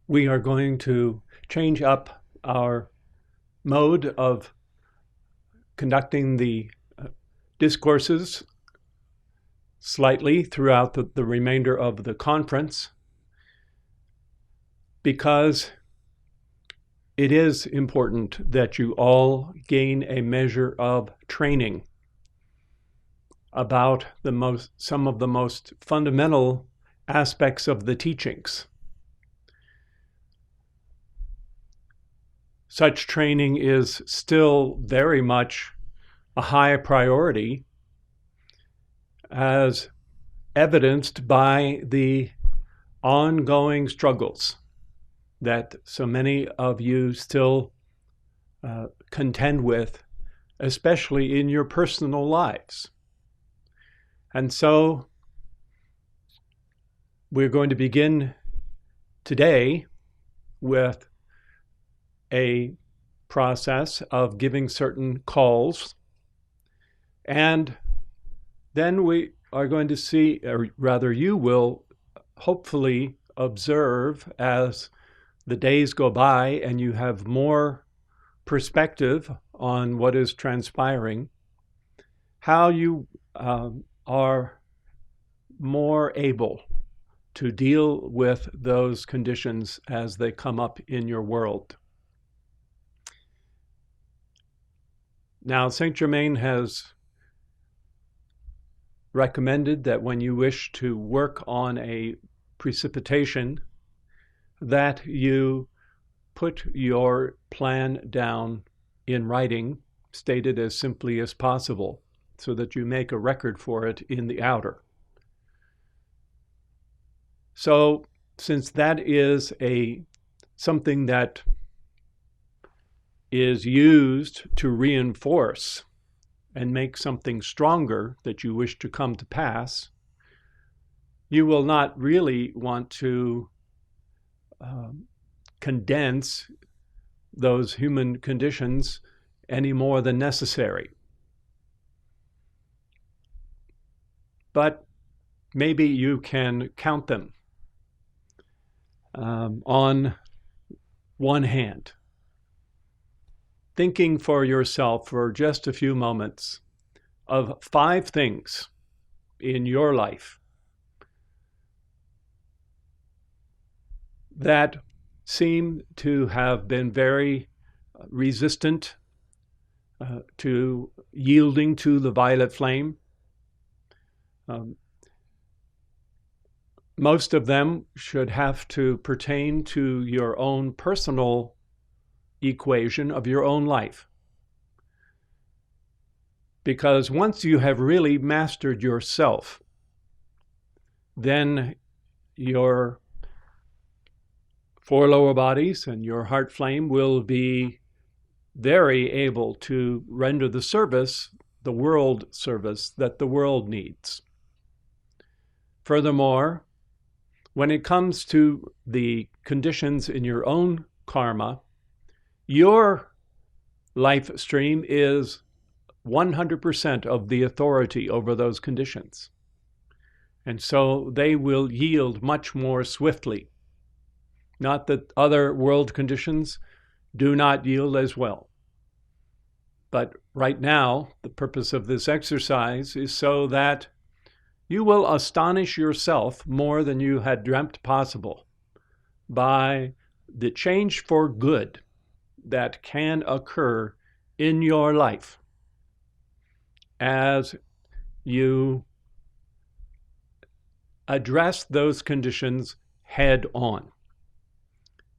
we are going to change up our mode of conducting the discourses slightly throughout the remainder of the conference, because it is important that you all gain a measure of training about some of the most fundamental aspects of the teachings. Such training is still very much a high priority, as evidenced by the ongoing struggles that so many of you still contend with, especially in your personal lives. And so we're going to begin today with a process of giving certain calls, and then we are going to see, or rather you will hopefully observe as the days go by and you have more perspective on what is transpiring, how you are more able to deal with those conditions as they come up in your world. Now, Saint Germain has recommended that when you wish to work on a precipitation, that you put your plan down in writing, stated as simply as possible, so that you make a record for it in the outer. So, since that is something that is used to reinforce and make something stronger that you wish to come to pass, you will not really want to condense those human conditions any more than necessary. But maybe you can count them on one hand, thinking for yourself for just a few moments of 5 things in your life that seem to have been very resistant to yielding to the violet flame. Most of them should have to pertain to your own personal equation of your own life. Because once you have really mastered yourself, then your 4 lower bodies and your heart flame will be very able to render the service, the world service, that the world needs. Furthermore, when it comes to the conditions in your own karma, your life stream is 100% of the authority over those conditions. And so they will yield much more swiftly. Not that other world conditions do not yield as well. But right now, the purpose of this exercise is so that you will astonish yourself more than you had dreamt possible by the change for good that can occur in your life as you address those conditions head on.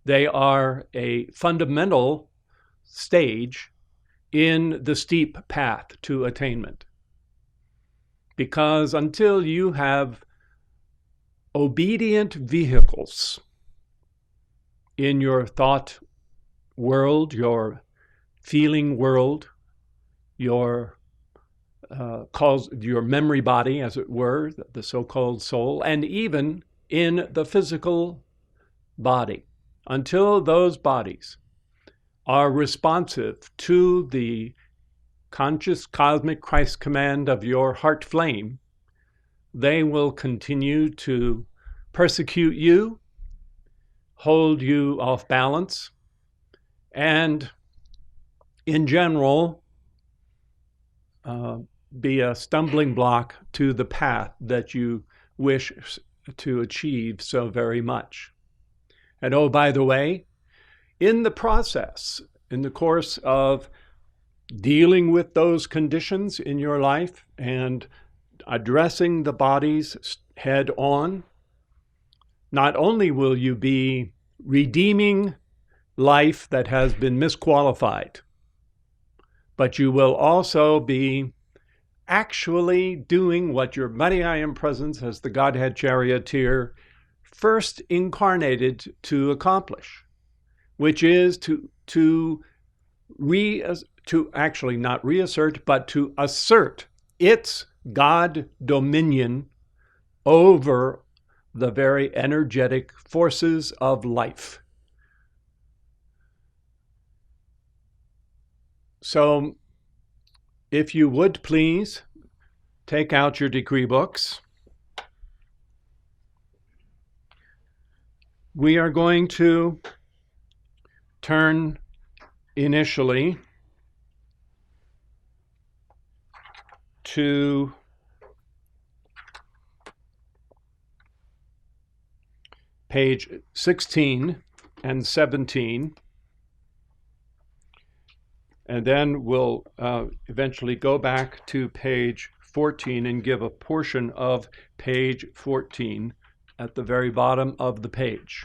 They are a fundamental stage in the steep path to attainment. Because until you have obedient vehicles in your thought world, your feeling world, your memory body, as it were, the so-called soul, and even in the physical body, until those bodies are responsive to the conscious cosmic Christ command of your heart flame, they will continue to persecute you, hold you off balance, and in general, be a stumbling block to the path that you wish to achieve so very much. And oh, by the way, in the process, in the course of dealing with those conditions in your life and addressing the bodies head on, not only will you be redeeming life that has been misqualified, but you will also be actually doing what your mighty I Am Presence as the Godhead Charioteer first incarnated to accomplish, which is to actually not reassert, but to assert its God dominion over the very energetic forces of life. So, if you would please take out your decree books. We are going to turn initially to page 16 and 17. And then we'll eventually go back to page 14 and give a portion of page 14 at the very bottom of the page.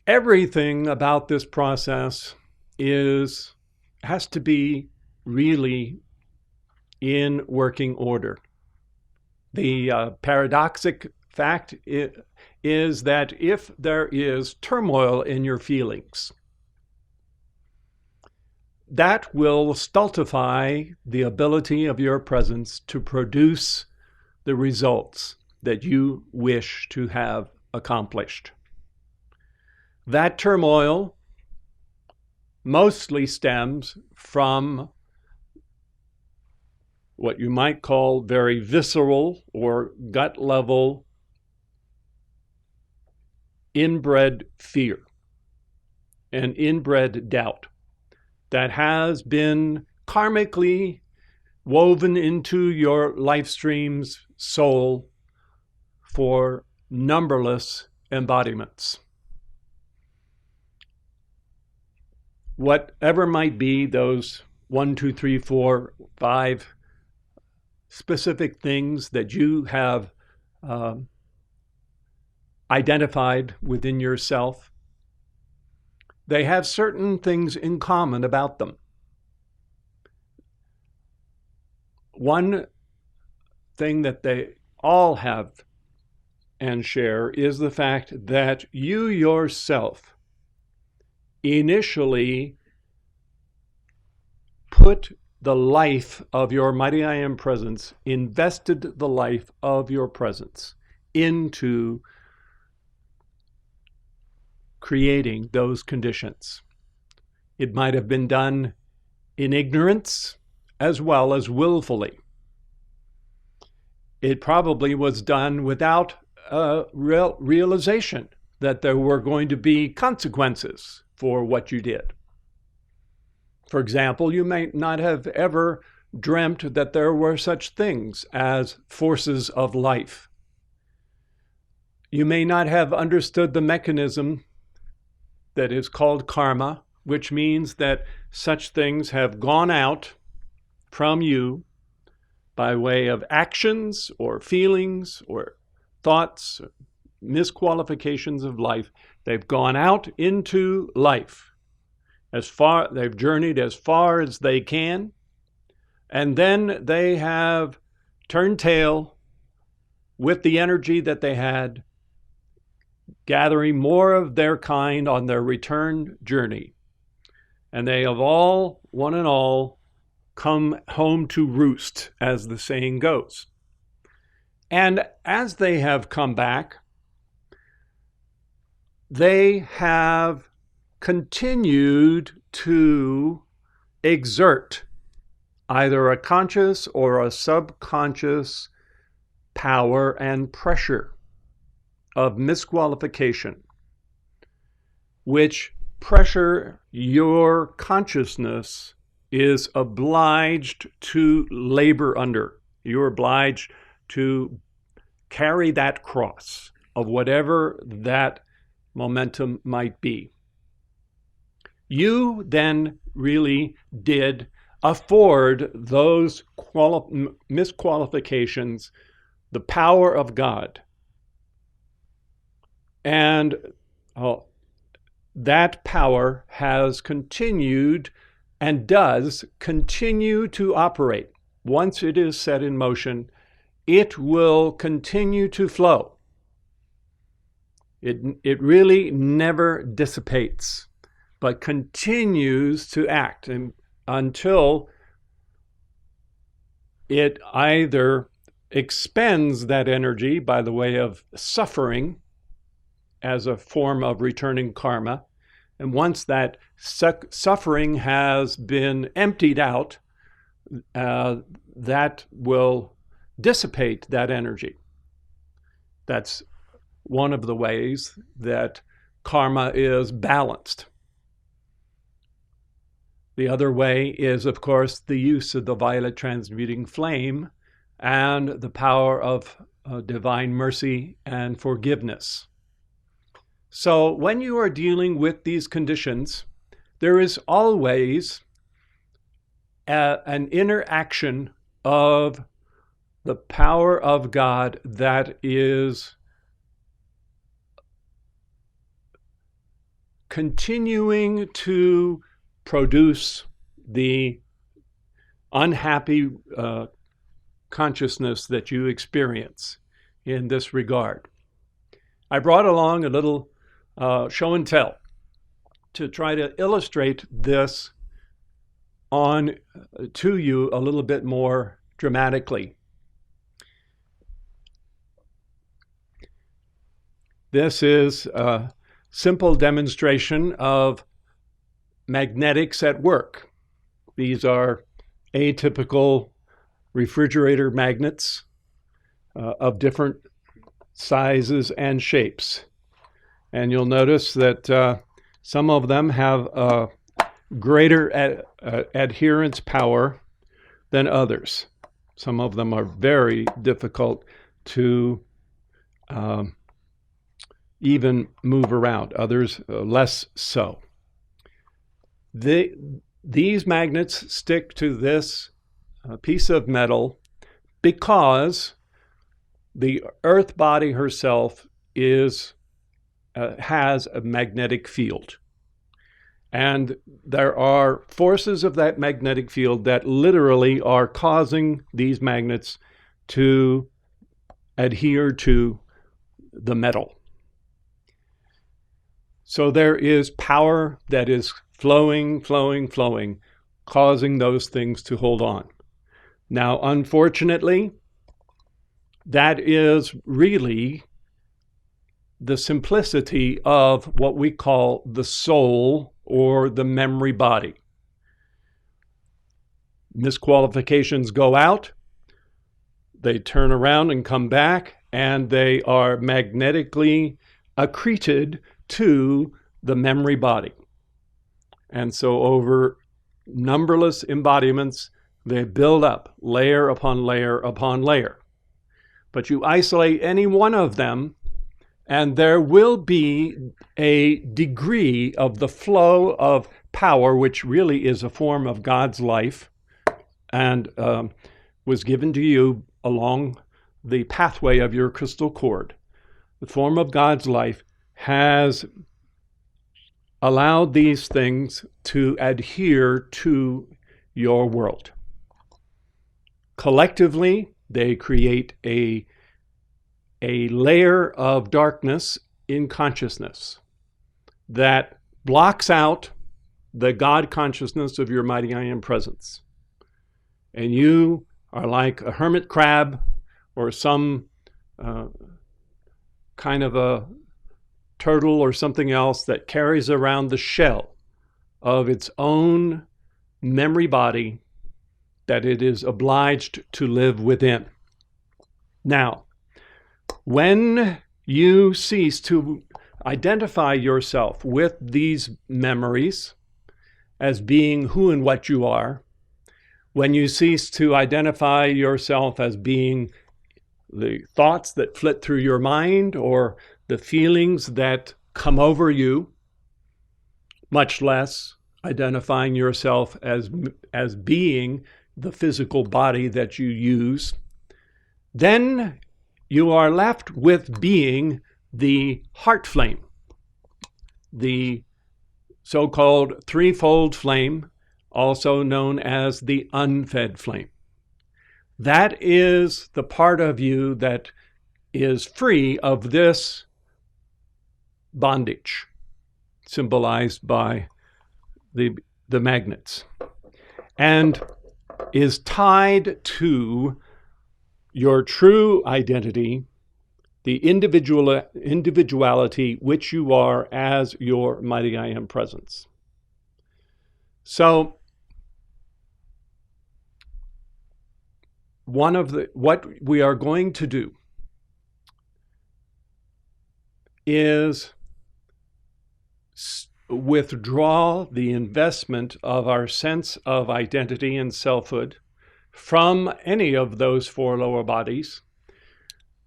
Everything about this process has to be really in working order. The paradoxic fact is that if there is turmoil in your feelings, that will stultify the ability of your presence to produce the results that you wish to have accomplished. That turmoil mostly stems from what you might call very visceral or gut level inbred fear and inbred doubt that has been karmically woven into your life stream's soul for numberless embodiments. Whatever might be those 1, 2, 3, 4, 5 specific things that you have identified within yourself, they have certain things in common about them. One thing that they all have and share is the fact that you yourself initially put the life of your mighty I Am Presence, invested the life of your presence into creating those conditions. It might have been done in ignorance as well as willfully. It probably was done without a realization that there were going to be consequences for what you did. For example, you may not have ever dreamt that there were such things as forces of life. You may not have understood the mechanism that is called karma, which means that such things have gone out from you by way of actions or feelings or thoughts, misqualifications of life. They've gone out into life. They've journeyed as far as they can, and then they have turned tail with the energy that they had, gathering more of their kind on their return journey. And they have all, one and all, come home to roost, as the saying goes. And as they have come back, they have continued to exert either a conscious or a subconscious power and pressure of misqualification, which pressure your consciousness is obliged to labor under. You're obliged to carry that cross of whatever that momentum might be. You then really did afford those misqualifications the power of God. And that power has continued and does continue to operate. Once it is set in motion, it will continue to flow. It really never dissipates, but continues to act until it either expends that energy by the way of suffering as a form of returning karma. And once that suffering has been emptied out, that will dissipate that energy. That's one of the ways that karma is balanced. The other way is, of course, the use of the violet transmuting flame and the power of divine mercy and forgiveness. So when you are dealing with these conditions, there is always an interaction of the power of God that is continuing to produce the unhappy consciousness that you experience in this regard. I brought along a little show and tell to try to illustrate this to you a little bit more dramatically. This is a simple demonstration of magnetics at work. These are atypical refrigerator magnets of different sizes and shapes. And you'll notice that some of them have a greater adherence power than others. Some of them are very difficult to even move around, others less so. These magnets stick to this piece of metal because the earth body herself has a magnetic field. And there are forces of that magnetic field that literally are causing these magnets to adhere to the metal. So there is power that is flowing, causing those things to hold on. Now, unfortunately, that is really the simplicity of what we call the soul or the memory body. Misqualifications go out, they turn around and come back, and they are magnetically accreted to the memory body. And so over numberless embodiments, they build up layer upon layer upon layer. But you isolate any one of them, and there will be a degree of the flow of power, which really is a form of God's life, and was given to you along the pathway of your crystal cord. The form of God's life has allowed these things to adhere to your world. Collectively, they create a layer of darkness in consciousness that blocks out the God consciousness of your mighty I Am presence. And you are like a hermit crab or some kind of a turtle or something else that carries around the shell of its own memory body that it is obliged to live within. Now, when you cease to identify yourself with these memories as being who and what you are, when you cease to identify yourself as being the thoughts that flit through your mind or the feelings that come over you, much less identifying yourself as being the physical body that you use, then you are left with being the heart flame, the so-called threefold flame, also known as the unfed flame. That is the part of you that is free of this bondage, symbolized by the magnets, and is tied to your true identity, the individuality which you are as your mighty I Am presence. So what we are going to do is withdraw the investment of our sense of identity and selfhood from any of those four lower bodies,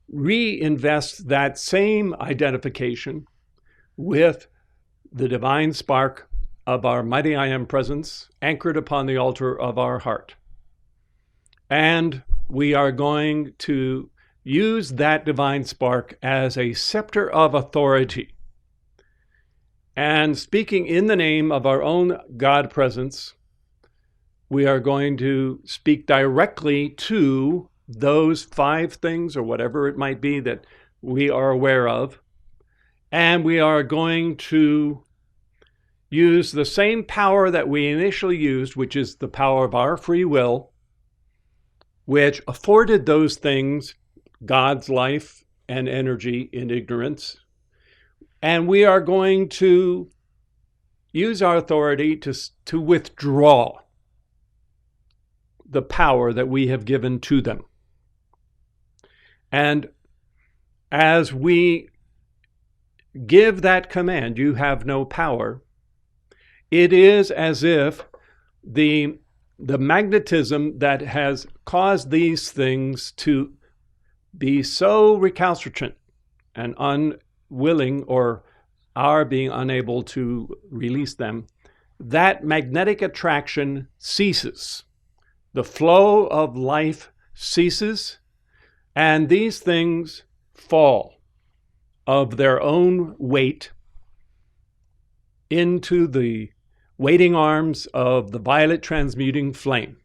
reinvest that same identification with the divine spark of our mighty I Am presence anchored upon the altar of our heart. And we are going to use that divine spark as a scepter of authority. And speaking in the name of our own God presence, we are going to speak directly to those 5 things or whatever it might be that we are aware of. And we are going to use the same power that we initially used, which is the power of our free will, which afforded those things God's life and energy in ignorance. And we are going to use our authority to withdraw the power that we have given to them. And as we give that command, you have no power, it is as if the magnetism that has caused these things to be so recalcitrant and unwilling, or our being unable to release them, that magnetic attraction ceases. The flow of life ceases, and these things fall of their own weight into the waiting arms of the violet transmuting flame,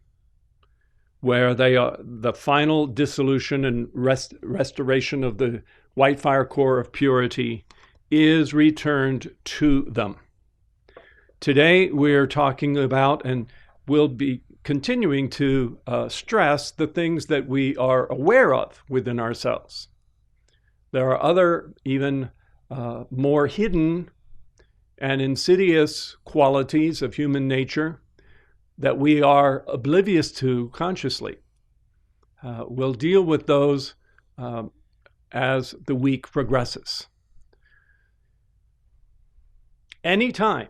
where they are the final dissolution and restoration of the white fire core of purity is returned to them. Today we're talking about, and we'll be continuing to stress, the things that we are aware of within ourselves. There are other, even more hidden and insidious qualities of human nature that we are oblivious to consciously. We'll deal with those as the week progresses. Anytime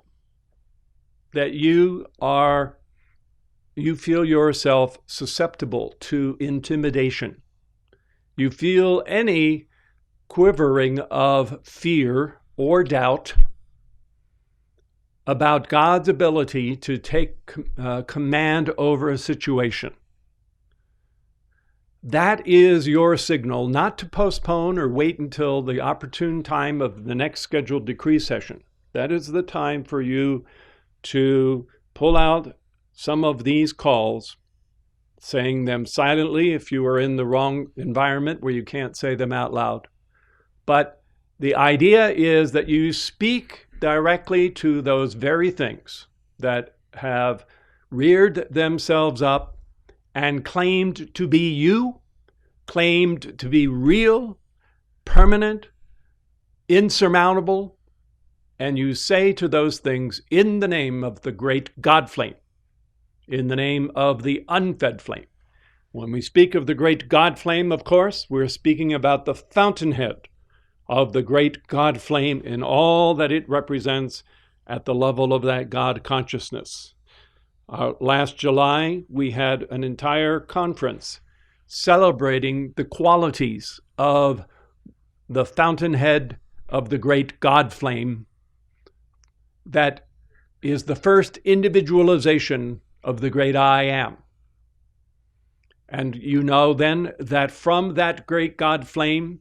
that you feel yourself susceptible to intimidation, you feel any quivering of fear or doubt about God's ability to take command over a situation, that is your signal not to postpone or wait until the opportune time of the next scheduled decree session. That is the time for you to pull out some of these calls, saying them silently if you are in the wrong environment where you can't say them out loud. But the idea is that you speak directly to those very things that have reared themselves up and claimed to be you, claimed to be real, permanent, insurmountable, and you say to those things, in the name of the great God flame, in the name of the unfed flame. When we speak of the great God flame, of course, we're speaking about the fountainhead of the great God flame in all that it represents at the level of that God consciousness. Last July, we had an entire conference celebrating the qualities of the fountainhead of the great God flame that is the first individualization of the great I am. And you know then that from that great God flame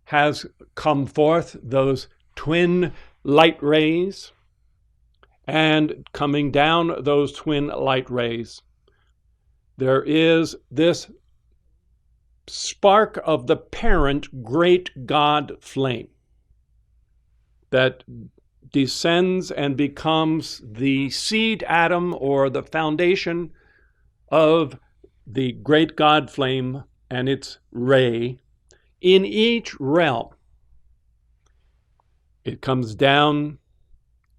has come forth those twin light rays, and coming down those twin light rays, there is this spark of the parent great God flame that descends and becomes the seed atom or the foundation of the great God flame and its ray in each realm. It comes down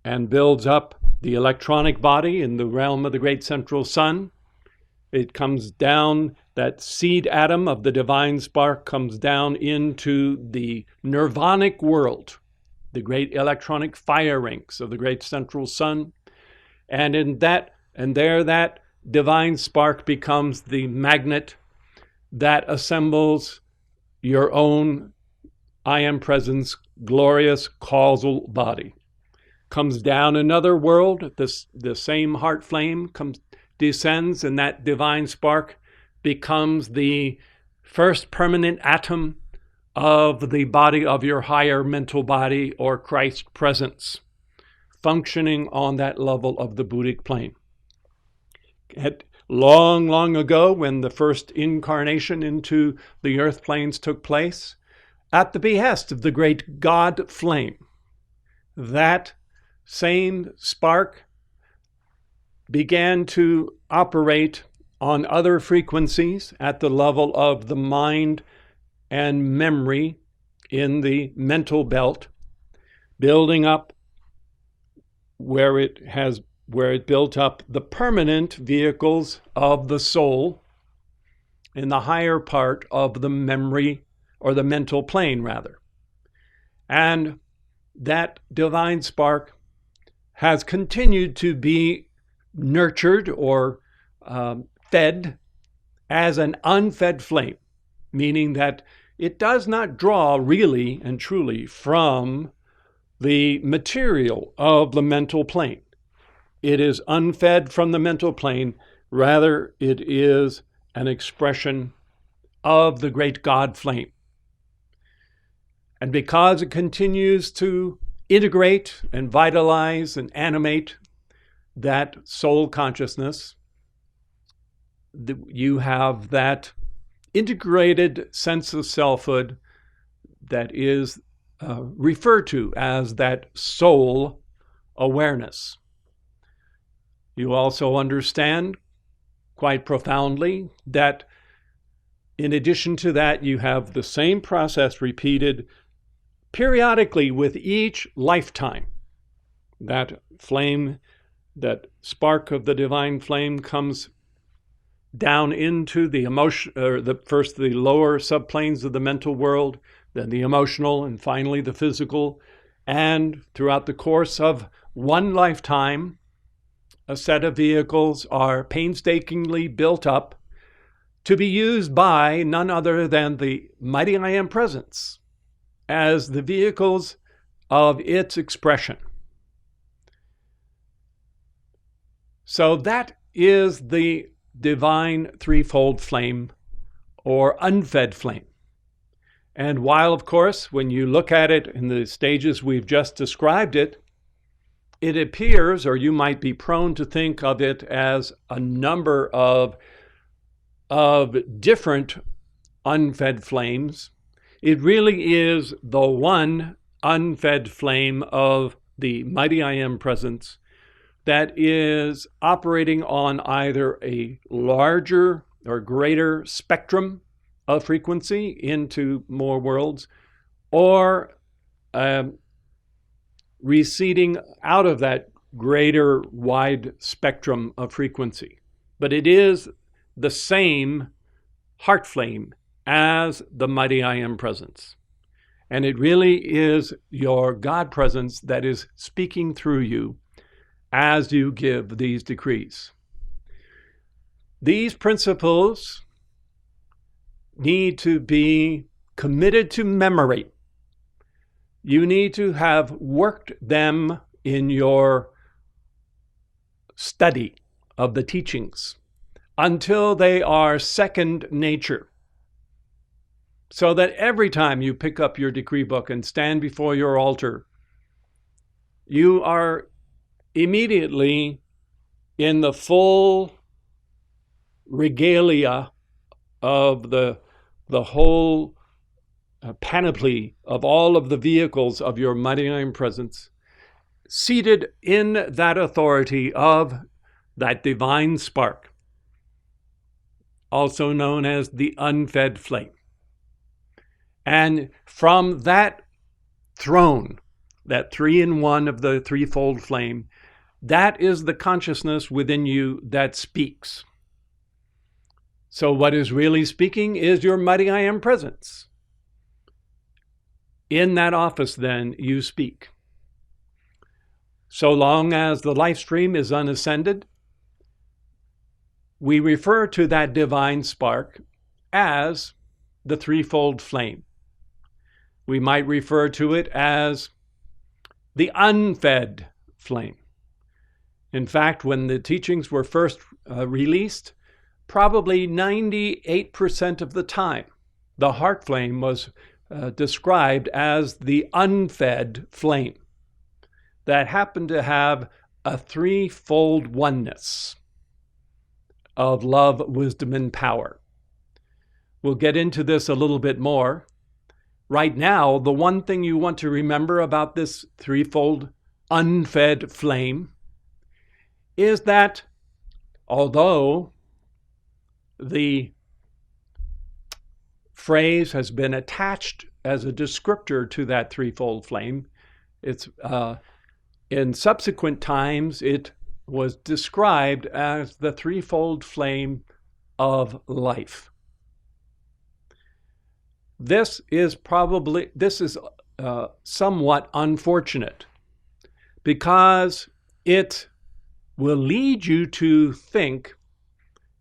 and builds up the electronic body in the realm of the great central sun. It comes down, that seed atom of the divine spark comes down into the nirvanic world, the great electronic fire rings of the great central sun. And that divine spark becomes the magnet that assembles your own I am presence, glorious causal body. Comes down another world, the same heart flame descends, and that divine spark becomes the first permanent atom of the body of your higher mental body or Christ presence, functioning on that level of the Buddhic plane. Long, long ago, when the first incarnation into the earth planes took place, at the behest of the great God flame, that same spark began to operate on other frequencies at the level of the mind and memory in the mental belt, building up where it built up the permanent vehicles of the soul in the higher part of the memory or the mental plane, rather. And that divine spark has continued to be nurtured or fed as an unfed flame, meaning that it does not draw really and truly from the material of the mental plane. It is unfed from the mental plane. Rather, it is an expression of the great God flame. And because it continues to integrate and vitalize and animate that soul consciousness, you have that integrated sense of selfhood that is referred to as that soul awareness. You also understand quite profoundly that in addition to that, you have the same process repeated periodically with each lifetime. That flame, that spark of the divine flame comes down into the emotion, or first the lower subplanes of the mental world, then the emotional, and finally the physical. And throughout the course of one lifetime, a set of vehicles are painstakingly built up to be used by none other than the mighty I Am Presence as the vehicles of its expression. So that is the divine threefold flame or unfed flame. And while, of course, when you look at it in the stages we've just described it, it appears, or you might be prone to think of it as a number of different unfed flames. It really is the one unfed flame of the mighty I Am Presence that is operating on either a larger or greater spectrum of frequency into more worlds, or receding out of that greater wide spectrum of frequency. But it is the same heart flame as the mighty I Am Presence. And it really is your God presence that is speaking through you as you give these decrees. These principles need to be committed to memory. You need to have worked them in your study of the teachings until they are second nature, so that every time you pick up your decree book and stand before your altar, you are immediately in the full regalia of the whole panoply of all of the vehicles of your mighty iron presence, seated in that authority of that divine spark, also known as the unfed flame. And from that throne, that 3-in-1 of the threefold flame, that is the consciousness within you that speaks. So what is really speaking is your mighty I am presence. In that office, then, you speak. So long as the life stream is unascended, we refer to that divine spark as the threefold flame. We might refer to it as the unfed flame. In fact, when the teachings were first released, probably 98% of the time, the heart flame was described as the unfed flame that happened to have a threefold oneness of love, wisdom, and power. We'll get into this a little bit more. Right now, the one thing you want to remember about this threefold unfed flame is that although the phrase has been attached as a descriptor to that threefold flame, it's in subsequent times it was described as the threefold flame of life. This is somewhat unfortunate because it will lead you to think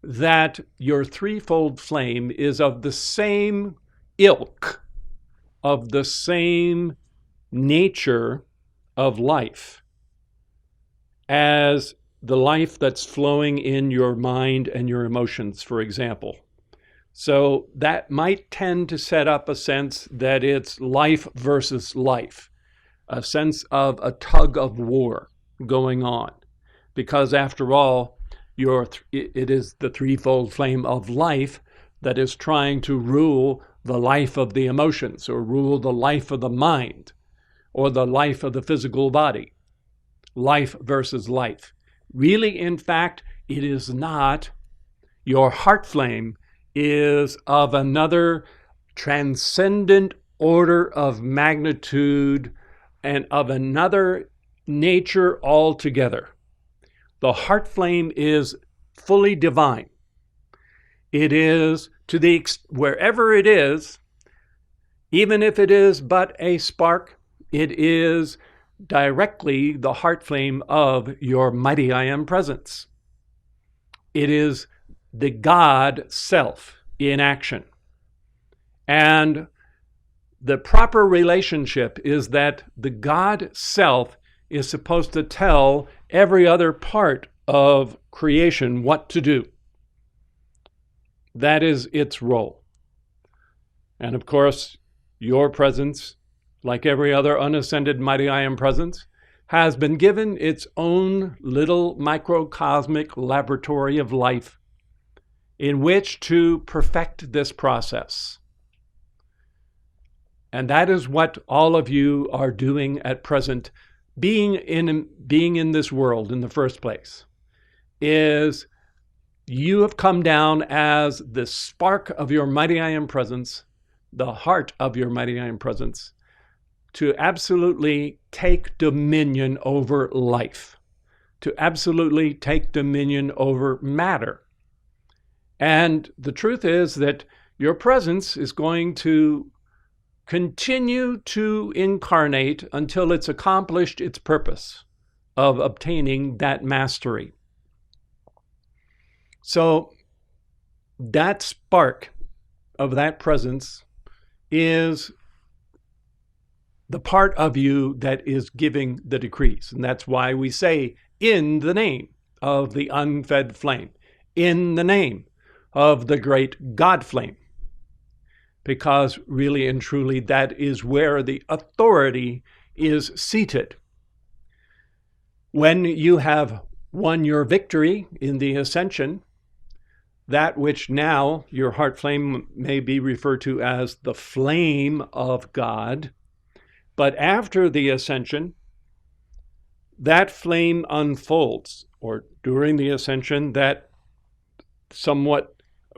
that your threefold flame is of the same ilk, of the same nature of life as the life that's flowing in your mind and your emotions, for example. So that might tend to set up a sense that it's life versus life, a sense of a tug of war going on. Because after all, it is the threefold flame of life that is trying to rule the life of the emotions, or rule the life of the mind, or the life of the physical body. Life versus life. Really, in fact, it is not. Your heart flame is of another transcendent order of magnitude and of another nature altogether. The heart flame is fully divine. It is wherever it is, even if it is but a spark, it is directly the heart flame of your mighty I am presence. It is the God self in action. And the proper relationship is that the God self is supposed to tell every other part of creation what to do. That is its role. And of course, your presence, like every other unascended mighty I am presence, has been given its own little microcosmic laboratory of life in which to perfect this process. And that is what all of you are doing at present, being in this world in the first place, is you have come down as the spark of your mighty I am presence, the heart of your mighty I am presence, to absolutely take dominion over life, to absolutely take dominion over matter. And the truth is that your presence is going to continue to incarnate until it's accomplished its purpose of obtaining that mastery. So that spark of that presence is the part of you that is giving the decrees. And that's why we say, in the name of the unfed flame, in the name of the great God flame. Because really and truly, that is where the authority is seated. When you have won your victory in the ascension, that which now your heart flame may be referred to as the flame of God, but after the ascension, that flame unfolds, or during the ascension, that somewhat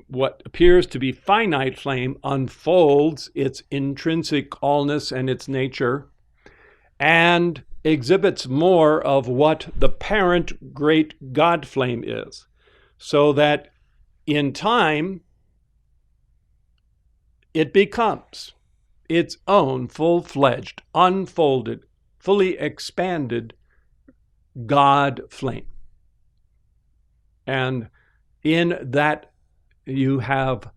what appears to be finite flame unfolds its intrinsic allness and its nature and exhibits more of what the parent great God flame is, so that in time it becomes its own full-fledged, unfolded, fully expanded God flame. And in that you have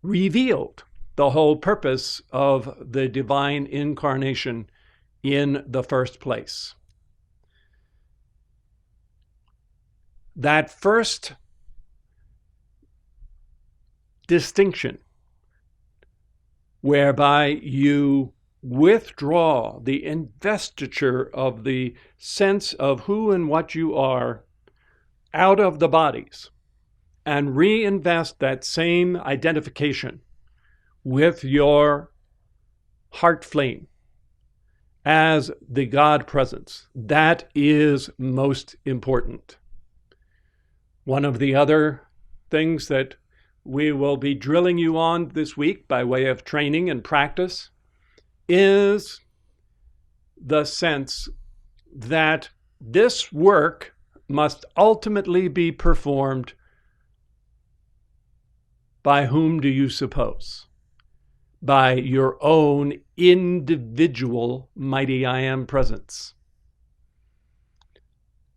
revealed the whole purpose of the divine incarnation in the first place. That first distinction, whereby you withdraw the investiture of the sense of who and what you are out of the bodies and reinvest that same identification with your heart flame as the God presence. That is most important. One of the other things that we will be drilling you on this week by way of training and practice is the sense that this work must ultimately be performed by whom do you suppose? By your own individual mighty I Am presence.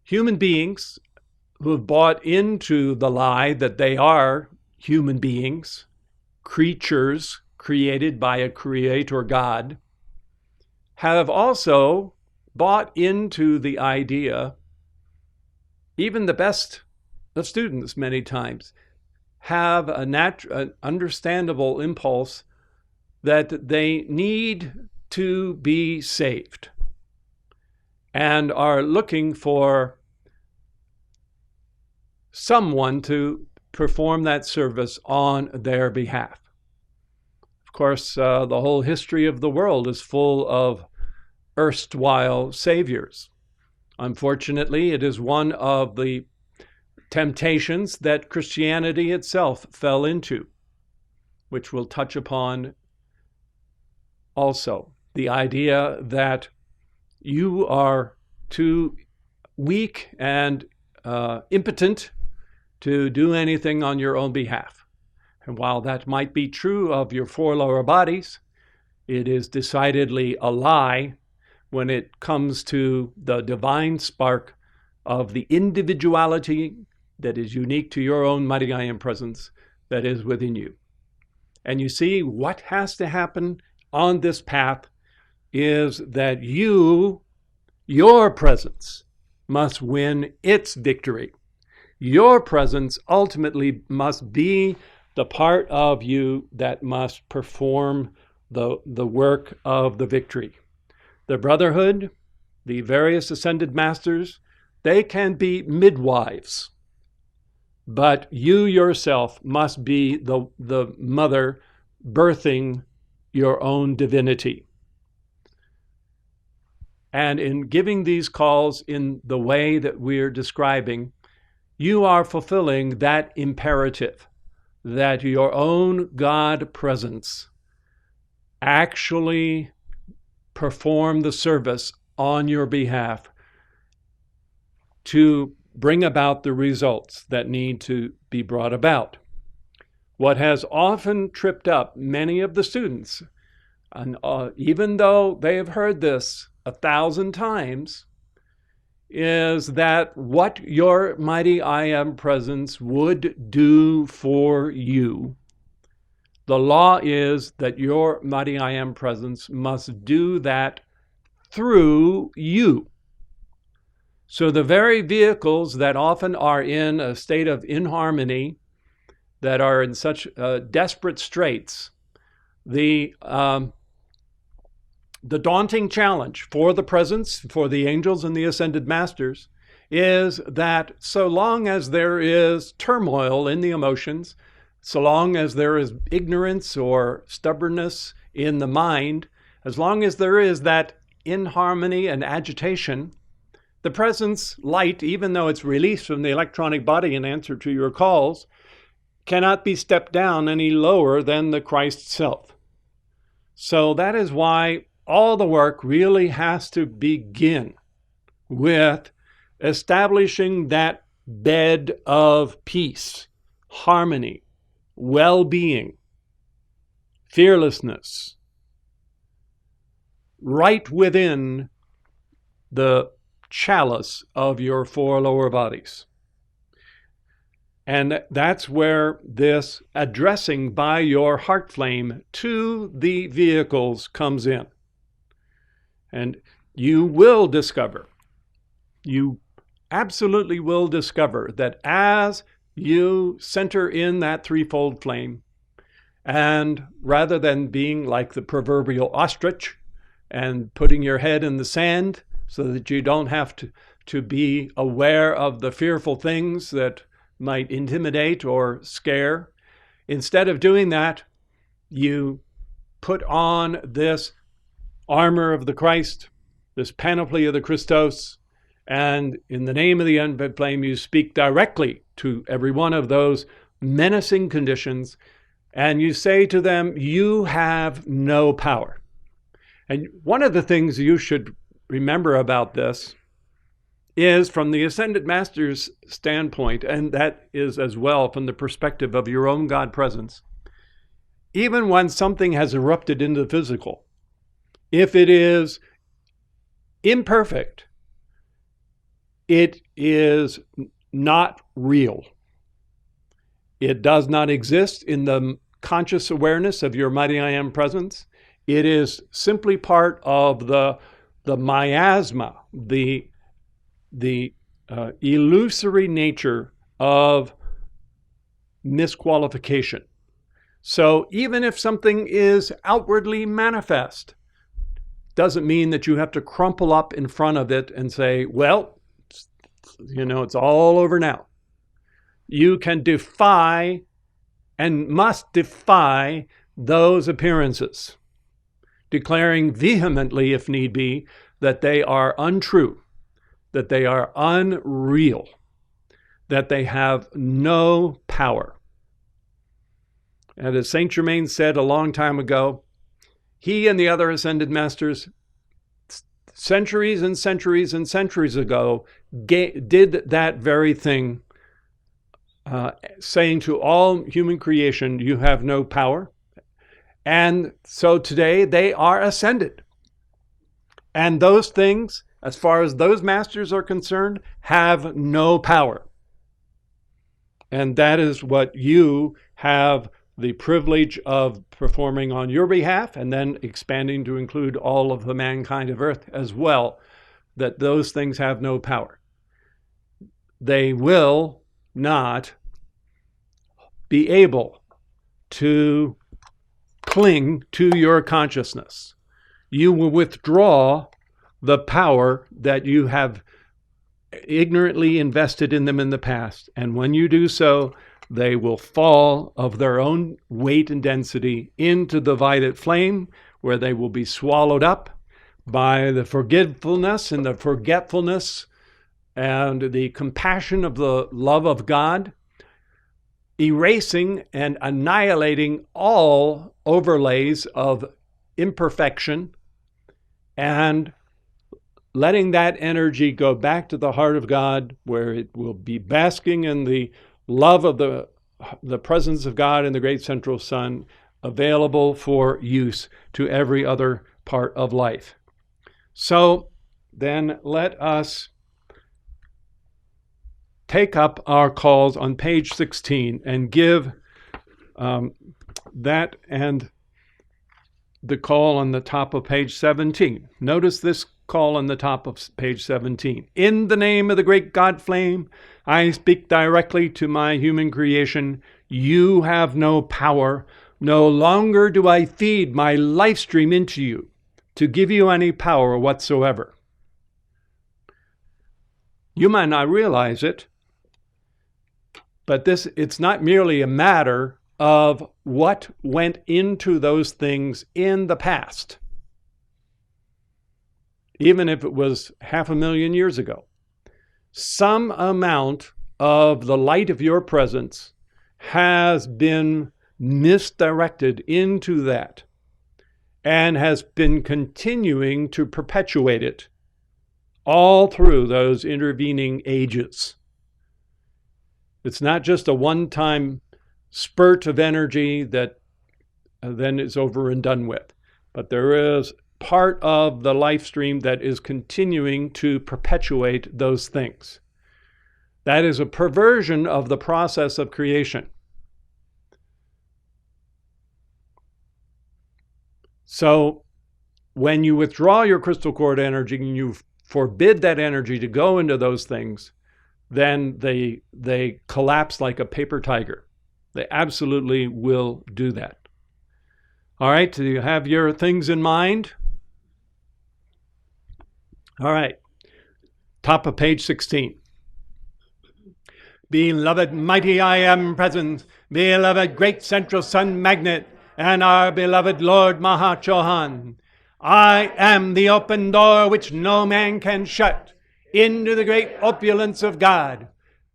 Human beings who have bought into the lie that they are human beings, creatures created by a creator God, have also bought into the idea, even the best of students many times, have an understandable impulse that they need to be saved and are looking for someone to perform that service on their behalf. Of course, the whole history of the world is full of erstwhile saviors. Unfortunately, it is one of the temptations that Christianity itself fell into, which we'll touch upon also. The idea that you are too weak and impotent to do anything on your own behalf. And while that might be true of your four lower bodies, it is decidedly a lie when it comes to the divine spark of the individuality that is unique to your own mighty I Am presence that is within you. And you see, what has to happen on this path is that your presence must win its victory. Your presence ultimately must be the part of you that must perform the work of the victory. The brotherhood, the various ascended masters, they can be midwives, but you yourself must be the mother birthing your own divinity. And in giving these calls in the way that we're describing, you are fulfilling that imperative that your own God presence actually perform the service on your behalf to bring about the results that need to be brought about. What has often tripped up many of the students And even though they have heard this 1,000 times, is that what your mighty I Am presence would do for you. The law is that your mighty I Am presence must do that through you. So the very vehicles that often are in a state of inharmony, that are in such desperate straits, the daunting challenge for the presence, for the angels and the ascended masters, is that so long as there is turmoil in the emotions, so long as there is ignorance or stubbornness in the mind, as long as there is that inharmony and agitation, the presence light, even though it's released from the electronic body in answer to your calls, cannot be stepped down any lower than the Christ self. So that is why all the work really has to begin with establishing that bed of peace, harmony, well-being, fearlessness, right within the chalice of your four lower bodies. And that's where this addressing by your heart flame to the vehicles comes in. And you will discover, you absolutely will discover that as you center in that threefold flame, and rather than being like the proverbial ostrich and putting your head in the sand so that you don't have to be aware of the fearful things that might intimidate or scare, instead of doing that, you put on this armor of the Christ, this panoply of the Christos, and in the name of the unveiled flame, you speak directly to every one of those menacing conditions, and you say to them, you have no power. And one of the things you should remember about this is, from the Ascended Master's standpoint, and that is as well from the perspective of your own God presence, even when something has erupted into the physical, if it is imperfect, it is not real. It does not exist in the conscious awareness of your mighty I Am presence. It is simply part of the miasma, the illusory nature of misqualification. So even if something is outwardly manifest, doesn't mean that you have to crumple up in front of it and say, well, it's all over now. You can defy and must defy those appearances, declaring vehemently, if need be, that they are untrue, that they are unreal, that they have no power. And as Saint Germain said a long time ago, he and the other ascended masters, centuries and centuries and centuries ago, did that very thing, saying to all human creation, you have no power. And so today they are ascended. And those things, as far as those masters are concerned, have no power. And that is what you have the privilege of performing on your behalf, and then expanding to include all of the mankind of earth as well, that those things have no power. They will not be able to cling to your consciousness. You will withdraw the power that you have ignorantly invested in them in the past. And when you do so, they will fall of their own weight and density into the violet flame, where they will be swallowed up by the forgetfulness and the forgetfulness and the compassion of the love of God, erasing and annihilating all overlays of imperfection and letting that energy go back to the heart of God, where it will be basking in the love of the presence of God in the great central sun, available for use to every other part of life. So then let us take up our calls on page 16 and give that and the call on the top of page 17. Notice this call on the top of page 17. In the name of the great God flame, I speak directly to my human creation. You have no power. No longer do I feed my life stream into you to give you any power whatsoever. You might not realize it, but it's not merely a matter of what went into those things in the past, even if it was 500,000 years ago. Some amount of the light of your presence has been misdirected into that and has been continuing to perpetuate it all through those intervening ages. It's not just a one-time spurt of energy that then is over and done with, but there is part of the life stream that is continuing to perpetuate those things. That is a perversion of the process of creation. So when you withdraw your crystal cord energy and you forbid that energy to go into those things, then they collapse like a paper tiger. They absolutely will do that. All right, do you have your things in mind? All right, top of page 16. Beloved mighty I am presence, beloved great central sun magnet, and our beloved Lord Mahachohan. I am the open door which no man can shut into the great opulence of God,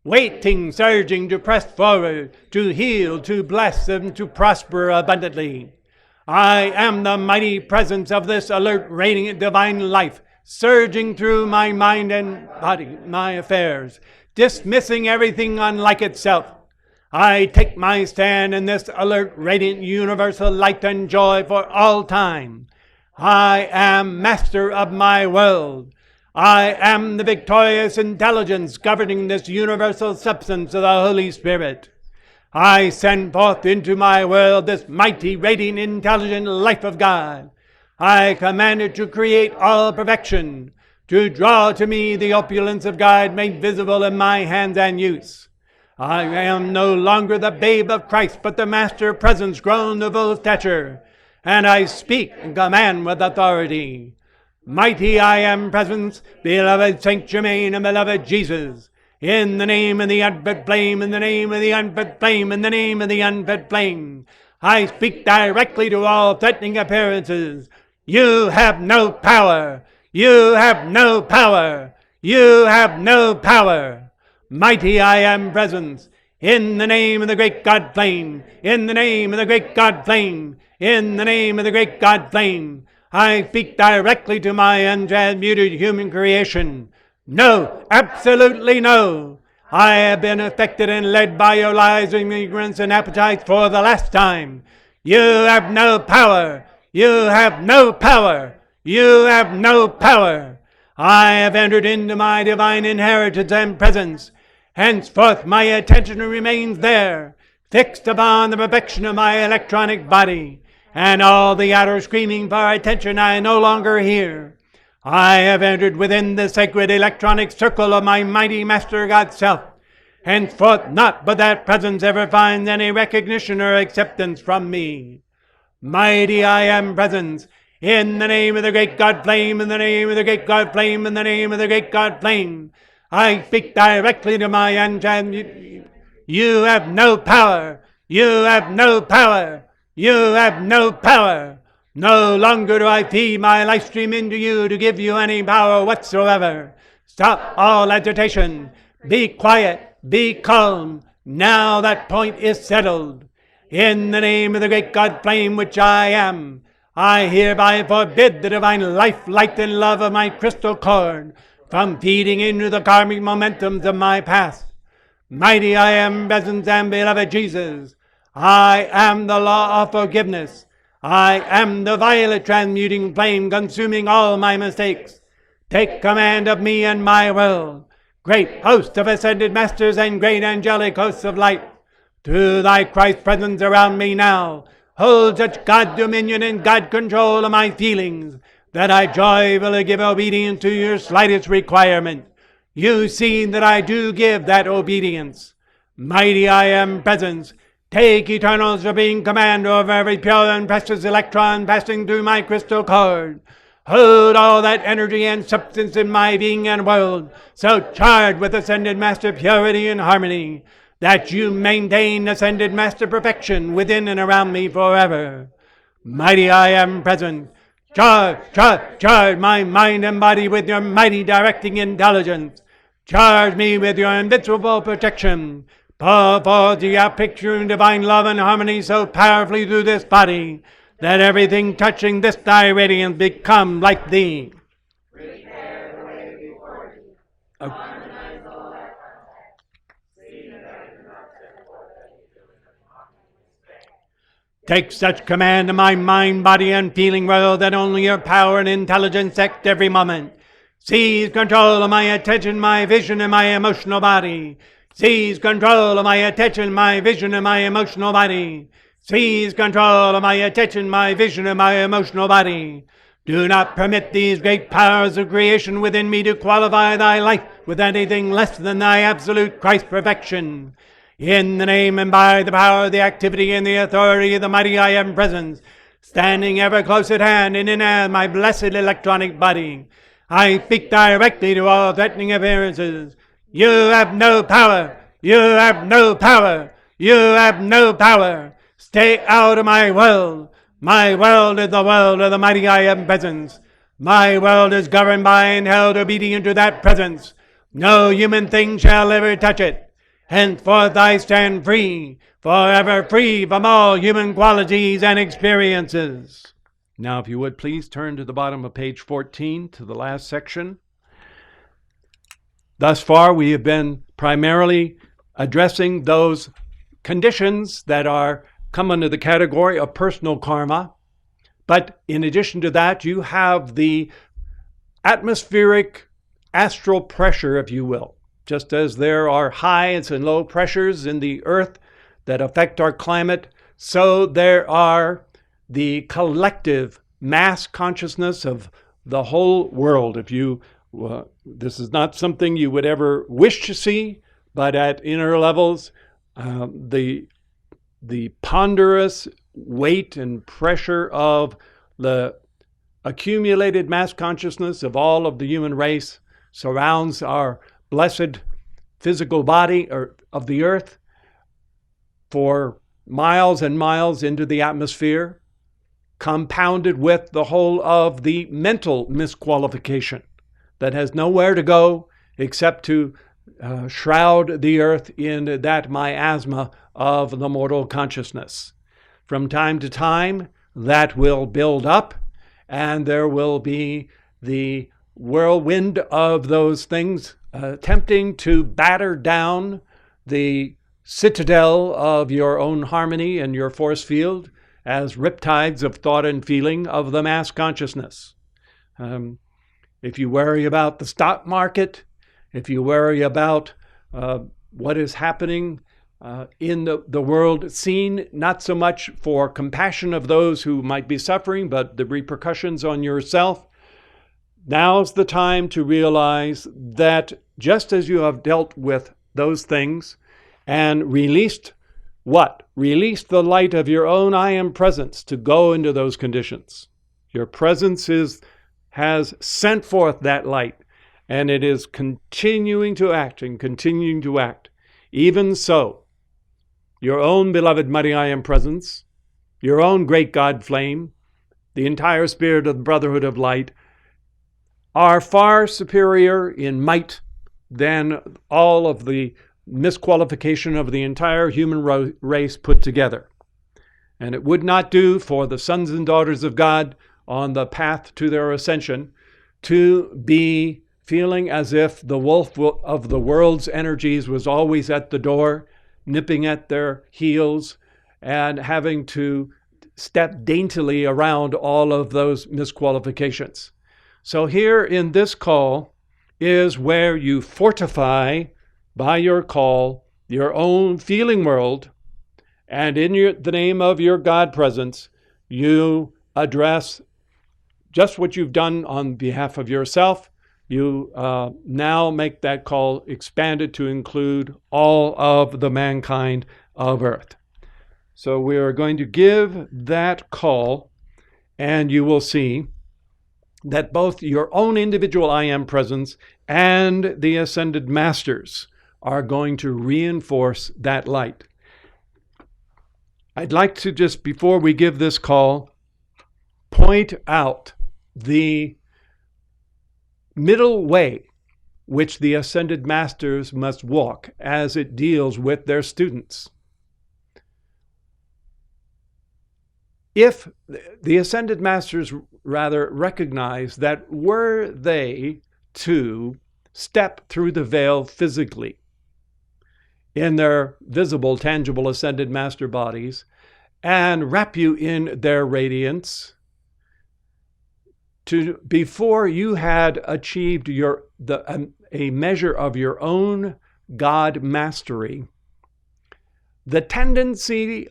waiting, surging to press forward, to heal, to bless, and to prosper abundantly. I am the mighty presence of this alert, radiant divine life, surging through my mind and body, my affairs, dismissing everything unlike itself. I take my stand in this alert, radiant, universal light and joy for all time. I am master of my world. I am the victorious intelligence governing this universal substance of the Holy Spirit. I send forth into my world this mighty, radiant, intelligent life of God. I command it to create all perfection, to draw to me the opulence of God made visible in my hands and use. I am no longer the babe of Christ, but the master presence grown to full stature, and I speak and command with authority. Mighty I am presence, beloved Saint Germain and beloved Jesus, in the name of the unfed flame, in the name of the unfed flame, in the name of the unfed flame, I speak directly to all threatening appearances. You have no power. You have no power. You have no power. Mighty I am presence, in the name of the great God flame, in the name of the great God flame, in the name of the great God flame, I speak directly to my untransmuted human creation. No, absolutely no. I have been affected and led by your lies and ignorance and appetites for the last time. You have no power. You have no power. You have no power. I have entered into my divine inheritance and presence. Henceforth my attention remains there, fixed upon the perfection of my electronic body, and all the outer screaming for attention I no longer hear. I have entered within the sacred electronic circle of my mighty Master God Self. Henceforth not but that presence ever finds any recognition or acceptance from me. Mighty I am presence, in the name of the great God flame, in the name of the great God flame, in the name of the great God flame, I speak directly to my untransmuted. You have no power. You have no power. You have no power. No longer do I feed my life stream into you to give you any power whatsoever. Stop all agitation. Be quiet. Be calm. Now that point is settled. In the name of the great God flame which I am, I hereby forbid the divine life, light, and love of my crystal cord from feeding into the karmic momentums of my past. Mighty I am presence and beloved Jesus, I am the law of forgiveness. I am the violet transmuting flame consuming all my mistakes. Take command of me and my will. Great host of ascended masters and great angelic hosts of light, to thy Christ presence around me now. Hold such God dominion and God control of my feelings that I joyfully give obedience to your slightest requirement. You see that I do give that obedience. Mighty I am presence, take eternal supreme command over every pure and precious electron passing through my crystal cord. Hold all that energy and substance in my being and world, so charged with ascended master purity and harmony, that you maintain ascended master perfection within and around me forever. Mighty I am present. Charge my mind and body with your mighty directing intelligence. Charge me with your invincible protection. Pour forth your picturing divine love and harmony so powerfully through this body, that everything touching this thy radiance become like thee. Prepare the way before thee. Harmonize all that contact. See that I do not set forth any feeling of harmony. Take such command of my mind, body, and feeling world that only your power and intelligence act every moment. Seize control of my attention, my vision, and my emotional body. Seize control of my attention, my vision, and my emotional body. Seize control of my attention, my vision, and my emotional body. Do not permit these great powers of creation within me to qualify thy life with anything less than thy absolute Christ perfection. In the name and by the power, the activity, and the authority of the mighty I Am Presence, standing ever close at hand and in my blessed electronic body, I speak directly to all threatening appearances. You have no power. You have no power. You have no power. Stay out of my world. My world is the world of the mighty I Am Presence. My world is governed by and held obedient to that presence. No human thing shall ever touch it. Henceforth I stand free, forever free from all human qualities and experiences. Now, if you would please turn to the bottom of page 14 to the last section. Thus far, we have been primarily addressing those conditions that come under the category of personal karma. But in addition to that, you have the atmospheric astral pressure, if you will. Just as there are highs and low pressures in the earth that affect our climate, so there are the collective mass consciousness of the whole world. This is not something you would ever wish to see, but at inner levels, the ponderous weight and pressure of the accumulated mass consciousness of all of the human race surrounds our blessed physical body of the earth for miles and miles into the atmosphere, compounded with the whole of the mental misqualification that has nowhere to go except to shroud the earth in that miasma of the mortal consciousness. From time to time, that will build up, and there will be the whirlwind of those things attempting to batter down the citadel of your own harmony and your force field as riptides of thought and feeling of the mass consciousness. If you worry about the stock market, if you worry about what is happening in the world scene, not so much for compassion of those who might be suffering, but the repercussions on yourself, now's the time to realize that just as you have dealt with those things and released what? Released the light of your own I Am Presence to go into those conditions. Your presence has sent forth that light, and it is continuing to act and continuing to act. Even so, your own beloved mighty I Am Presence, your own great God flame, the entire spirit of the Brotherhood of Light, are far superior in might than all of the misqualification of the entire human race put together. And it would not do for the sons and daughters of God on the path to their ascension to be feeling as if the wolf of the world's energies was always at the door, nipping at their heels, and having to step daintily around all of those misqualifications. So here in this call is where you fortify by your call your own feeling world, and in the name of your God presence, you address just what you've done on behalf of yourself. You now make that call expanded to include all of the mankind of earth. So we are going to give that call, and you will see that both your own individual I am presence and the ascended masters are going to reinforce that light. I'd like to just, before we give this call, point out the middle way which the ascended masters must walk as it deals with their students. If the ascended masters rather recognize that were they to step through the veil physically in their visible, tangible ascended master bodies and wrap you in their radiance, before you had achieved a measure of your own God mastery, the tendency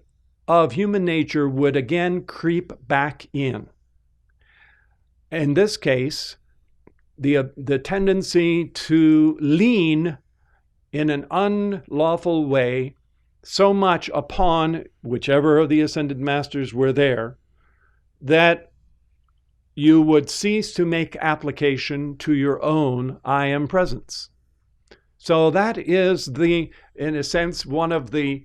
of human nature would again creep back in. In this case, the tendency to lean in an unlawful way so much upon whichever of the ascended masters were there that you would cease to make application to your own I am presence. So that is in a sense, one of the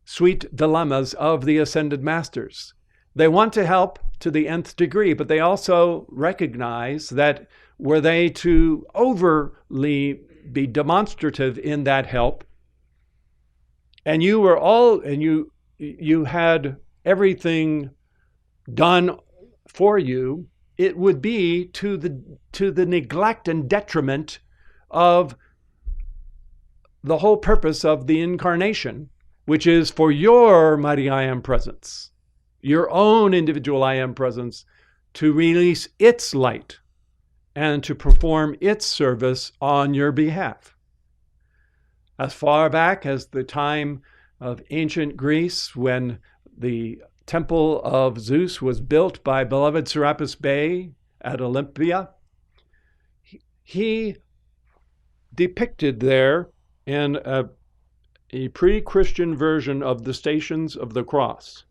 sweet dilemmas of the ascended masters. They want to help to the nth degree, but they also recognize that were they to overly be demonstrative in that help, and you had everything done for you, it would be to the neglect and detriment of the whole purpose of the incarnation, which is for your mighty I am presence, your own individual I am presence, to release its light and to perform its service on your behalf. As far back as the time of ancient Greece, when the temple of Zeus was built by beloved Serapis Bey at Olympia, he depicted there in a pre-Christian version of the Stations of the Cross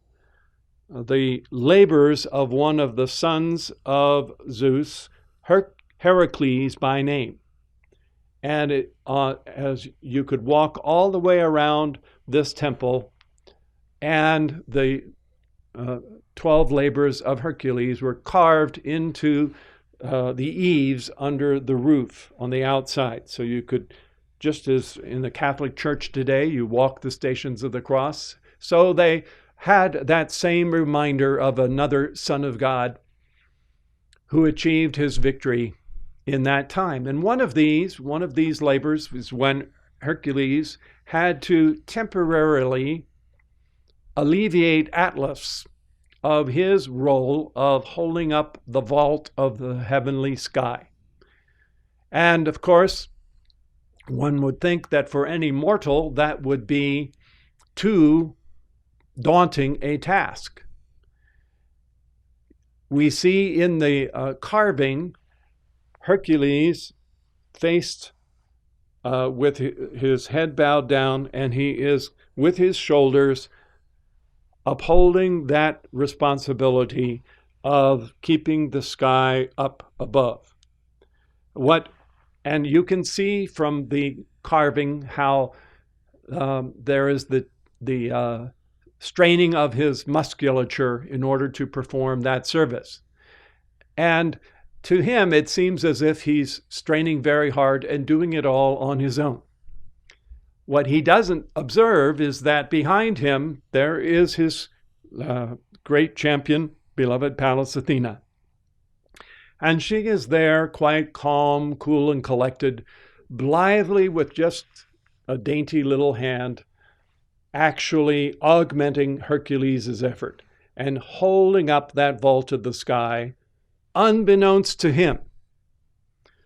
the labors of one of the sons of Zeus, Heracles by name. And as you could walk all the way around this temple, and the 12 labors of Hercules were carved into the eaves under the roof on the outside. So you could, just as in the Catholic Church today, you walk the Stations of the Cross. So they had that same reminder of another Son of God who achieved his victory in that time. And one of these labors was when Hercules had to temporarily alleviate Atlas of his role of holding up the vault of the heavenly sky. And of course, one would think that for any mortal that would be too daunting a task. We see in the carving Hercules faced with his head bowed down, and he is with his shoulders upholding that responsibility of keeping the sky up above. And you can see from the carving how there is the straining of his musculature in order to perform that service. And to him, it seems as if he's straining very hard and doing it all on his own. What he doesn't observe is that behind him, there is his great champion, beloved Pallas Athena. And she is there quite calm, cool, and collected, blithely with just a dainty little hand, actually augmenting Hercules' effort and holding up that vault of the sky unbeknownst to him.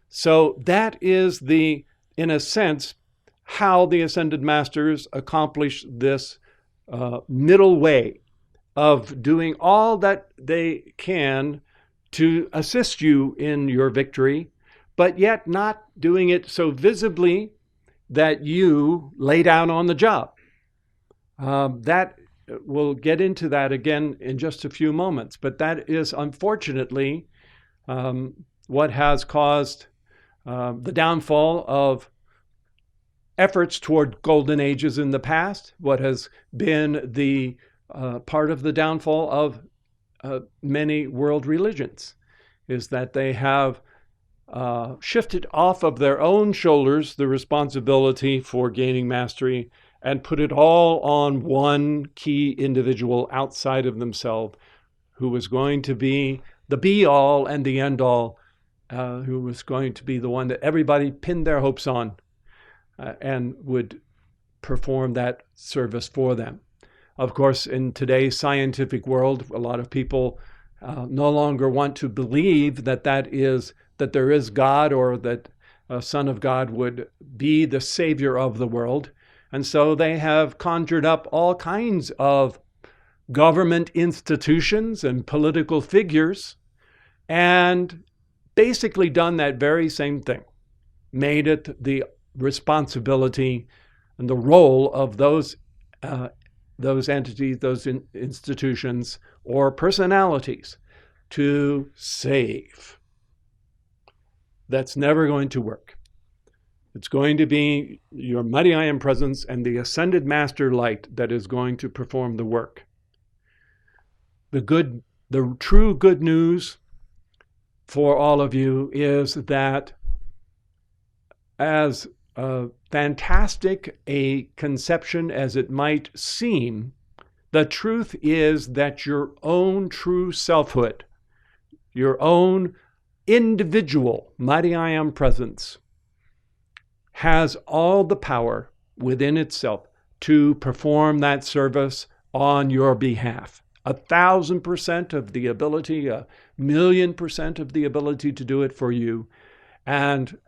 So that is in a sense, how the Ascended Masters accomplish this middle way of doing all that they can to assist you in your victory, but yet not doing it so visibly that you lay down on the job. That we'll get into that again in just a few moments, but that is unfortunately what has caused the downfall of efforts toward golden ages in the past, what has been the part of the downfall of many world religions, is that they have shifted off of their own shoulders the responsibility for gaining mastery and put it all on one key individual outside of themselves, who was going to be the be-all and the end-all, who was going to be the one that everybody pinned their hopes on and would perform that service for them. Of course, in today's scientific world, a lot of people no longer want to believe that there is God, or that a Son of God would be the Savior of the world. And so they have conjured up all kinds of government institutions and political figures and basically done that very same thing, made it the responsibility and the role of those entities, those institutions or personalities to save. That's never going to work. It's going to be your mighty I Am presence and the Ascended Master Light that is going to perform the work. The true good news for all of you is that, as fantastic a conception as it might seem, the truth is that your own true selfhood, your own individual mighty I Am presence, has all the power within itself to perform that service on your behalf. 1,000% of the ability, 1,000,000% of the ability to do it for you, and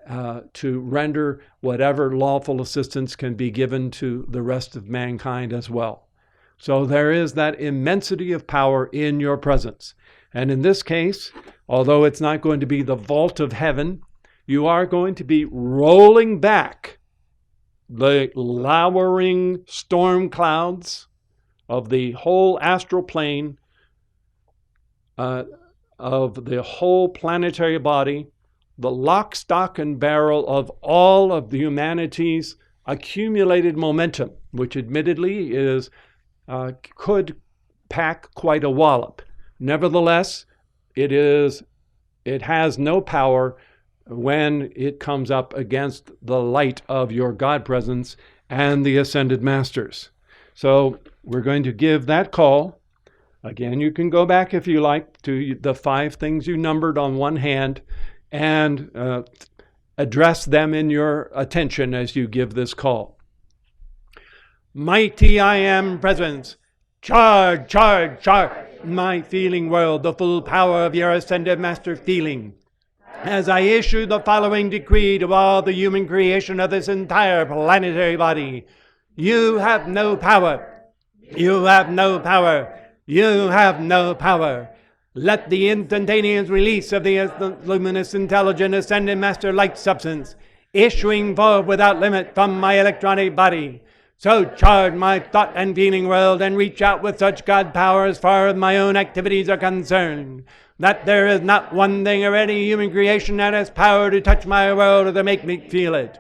to render whatever lawful assistance can be given to the rest of mankind as well. So there is that immensity of power in your presence. And in this case, although it's not going to be the vault of heaven, you are going to be rolling back the lowering storm clouds of the whole astral plane, of the whole planetary body, the lock, stock, and barrel of all of the humanity's accumulated momentum, which admittedly could pack quite a wallop. Nevertheless, it has no power when it comes up against the light of your God presence and the Ascended Masters. So we're going to give that call. Again, you can go back if you like to the 5 things you numbered on one hand and address them in your attention as you give this call. Mighty I Am presence, charge, charge, charge my feeling world, the full power of your Ascended Master feeling. As I issue the following decree to all the human creation of this entire planetary body, you have no power. You have no power. You have no power. Let the instantaneous release of the luminous, intelligent, Ascended Master light substance issuing forth without limit from my electronic body so charge my thought and feeling world and reach out with such God power as far as my own activities are concerned, that there is not one thing or any human creation that has power to touch my world or to make me feel it.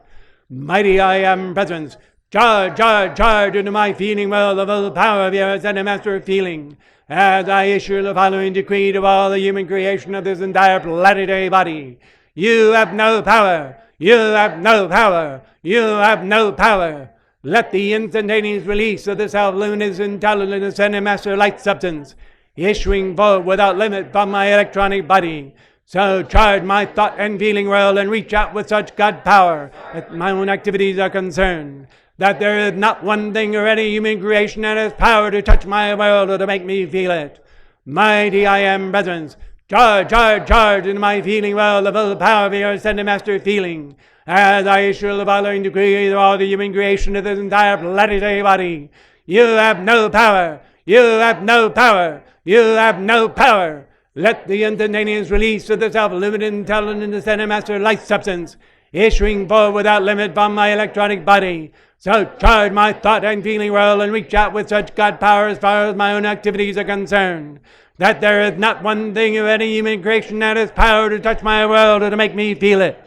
Mighty I Am presence, charge, charge, charge into my feeling world the full power of your Ascended Master feeling, as I issue the following decree to all the human creation of this entire planetary body. You have no power. You have no power. You have no power. Let the instantaneous release of this luminous, intelligent, Ascended Master light substance issuing forth without limit from my electronic body so charge my thought and feeling world and reach out with such God power as my own activities are concerned, that there is not one thing or any human creation that has power to touch my world or to make me feel it. Mighty I am, brethren, charge, charge, charge into my feeling world, the full power of your ascended master feeling, as I issue the following decree through all the human creation of this entire planetary body. You have no power. You have no power. You have no power. Let the instantaneous release of the self-limited, intelligent, ascended master light substance issuing forth without limit from my electronic body, so charge my thought and feeling world and reach out with such God power as far as my own activities are concerned, that there is not one thing of any human creation that has power to touch my world or to make me feel it.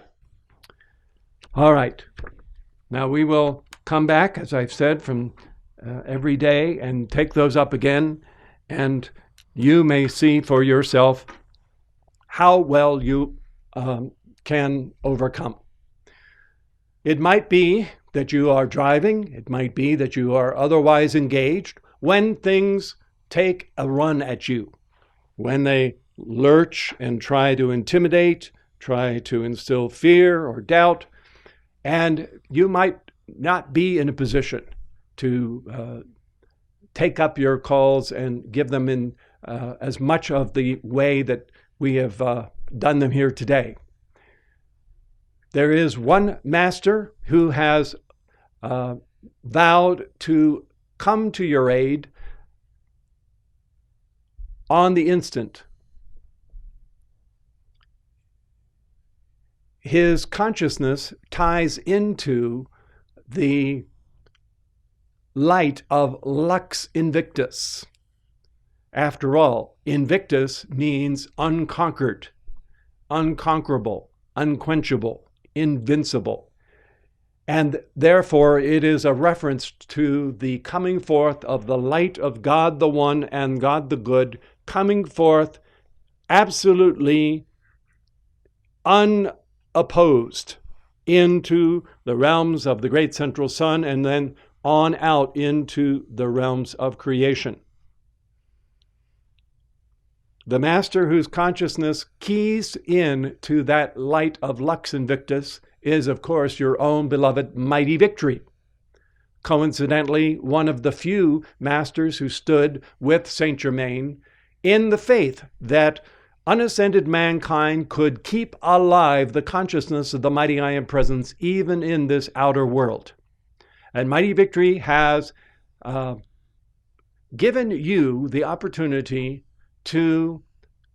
All right. Now we will come back, as I've said, from every day and take those up again, and you may see for yourself how well you can overcome. It might be that you are driving. It might be that you are otherwise engaged when things take a run at you, when they lurch and try to intimidate, try to instill fear or doubt, and you might not be in a position to take up your calls and give them in as much of the way that we have done them here today. There is one master who has vowed to come to your aid on the instant. His consciousness ties into the light of Lux Invictus. After all, Invictus means unconquered, unconquerable, unquenchable, invincible. And therefore, it is a reference to the coming forth of the light of God the One and God the Good, coming forth absolutely unopposed into the realms of the great central sun and then on out into the realms of creation. The master whose consciousness keys in to that light of Lux Invictus is, of course, your own beloved Mighty Victory. Coincidentally, one of the few masters who stood with Saint Germain in the faith that unascended mankind could keep alive the consciousness of the Mighty I Am Presence even in this outer world. And Mighty Victory has given you the opportunity to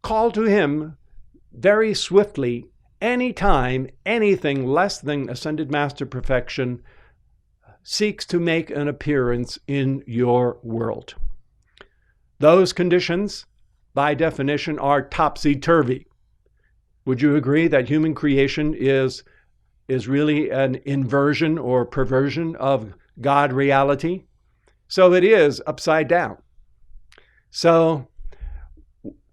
call to him very swiftly anytime anything less than ascended master perfection seeks to make an appearance in your world. Those conditions, by definition, are topsy-turvy. Would you agree that human creation is really an inversion or perversion of God reality? So it is upside down. So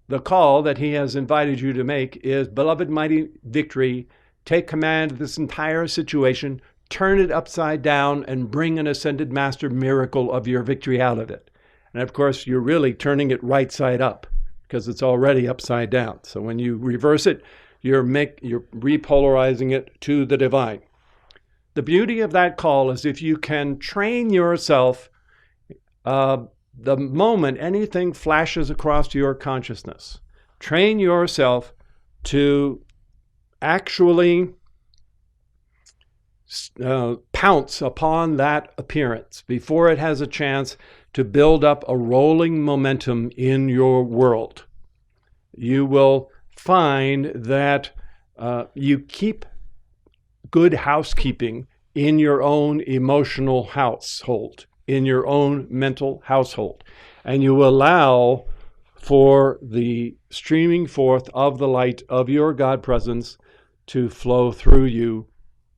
the call that he has invited you to make is, beloved Mighty Victory, take command of this entire situation, turn it upside down, and bring an ascended master miracle of your victory out of it. And of course, you're really turning it right side up because it's already upside down. So when you reverse it, you're repolarizing it to the divine. The beauty of that call is if you can train yourself the moment anything flashes across your consciousness, train yourself to actually pounce upon that appearance before it has a chance to build up a rolling momentum in your world. You will find that you keep good housekeeping in your own emotional household, in your own mental household, and you allow for the streaming forth of the light of your God presence to flow through you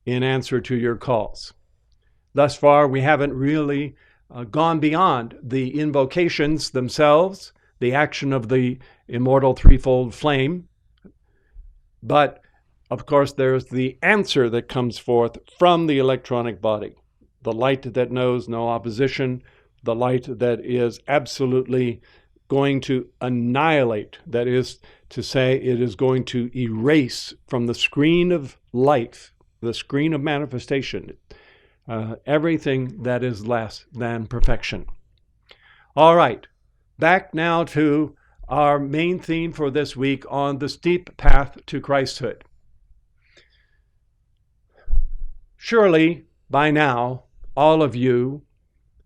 in answer to your calls. Thus far, we haven't really gone beyond the invocations themselves, the action of the immortal threefold flame, but of course there's the answer that comes forth from the electronic body. The light that knows no opposition, the light that is absolutely going to annihilate, that is to say, it is going to erase from the screen of life, the screen of manifestation, everything that is less than perfection. All right, back now to our main theme for this week on the steep path to Christhood. Surely, by now, all of you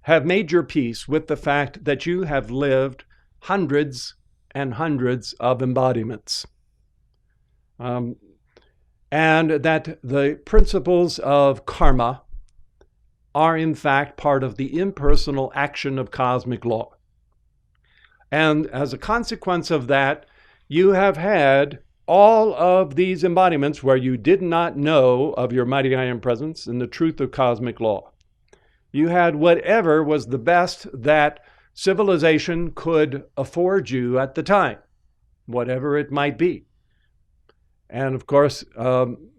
have made your peace with the fact that you have lived hundreds and hundreds of embodiments. And that the principles of karma are in fact part of the impersonal action of cosmic law. And as a consequence of that, you have had all of these embodiments where you did not know of your mighty I Am presence and the truth of cosmic law. You had whatever was the best that civilization could afford you at the time, whatever it might be. And of course,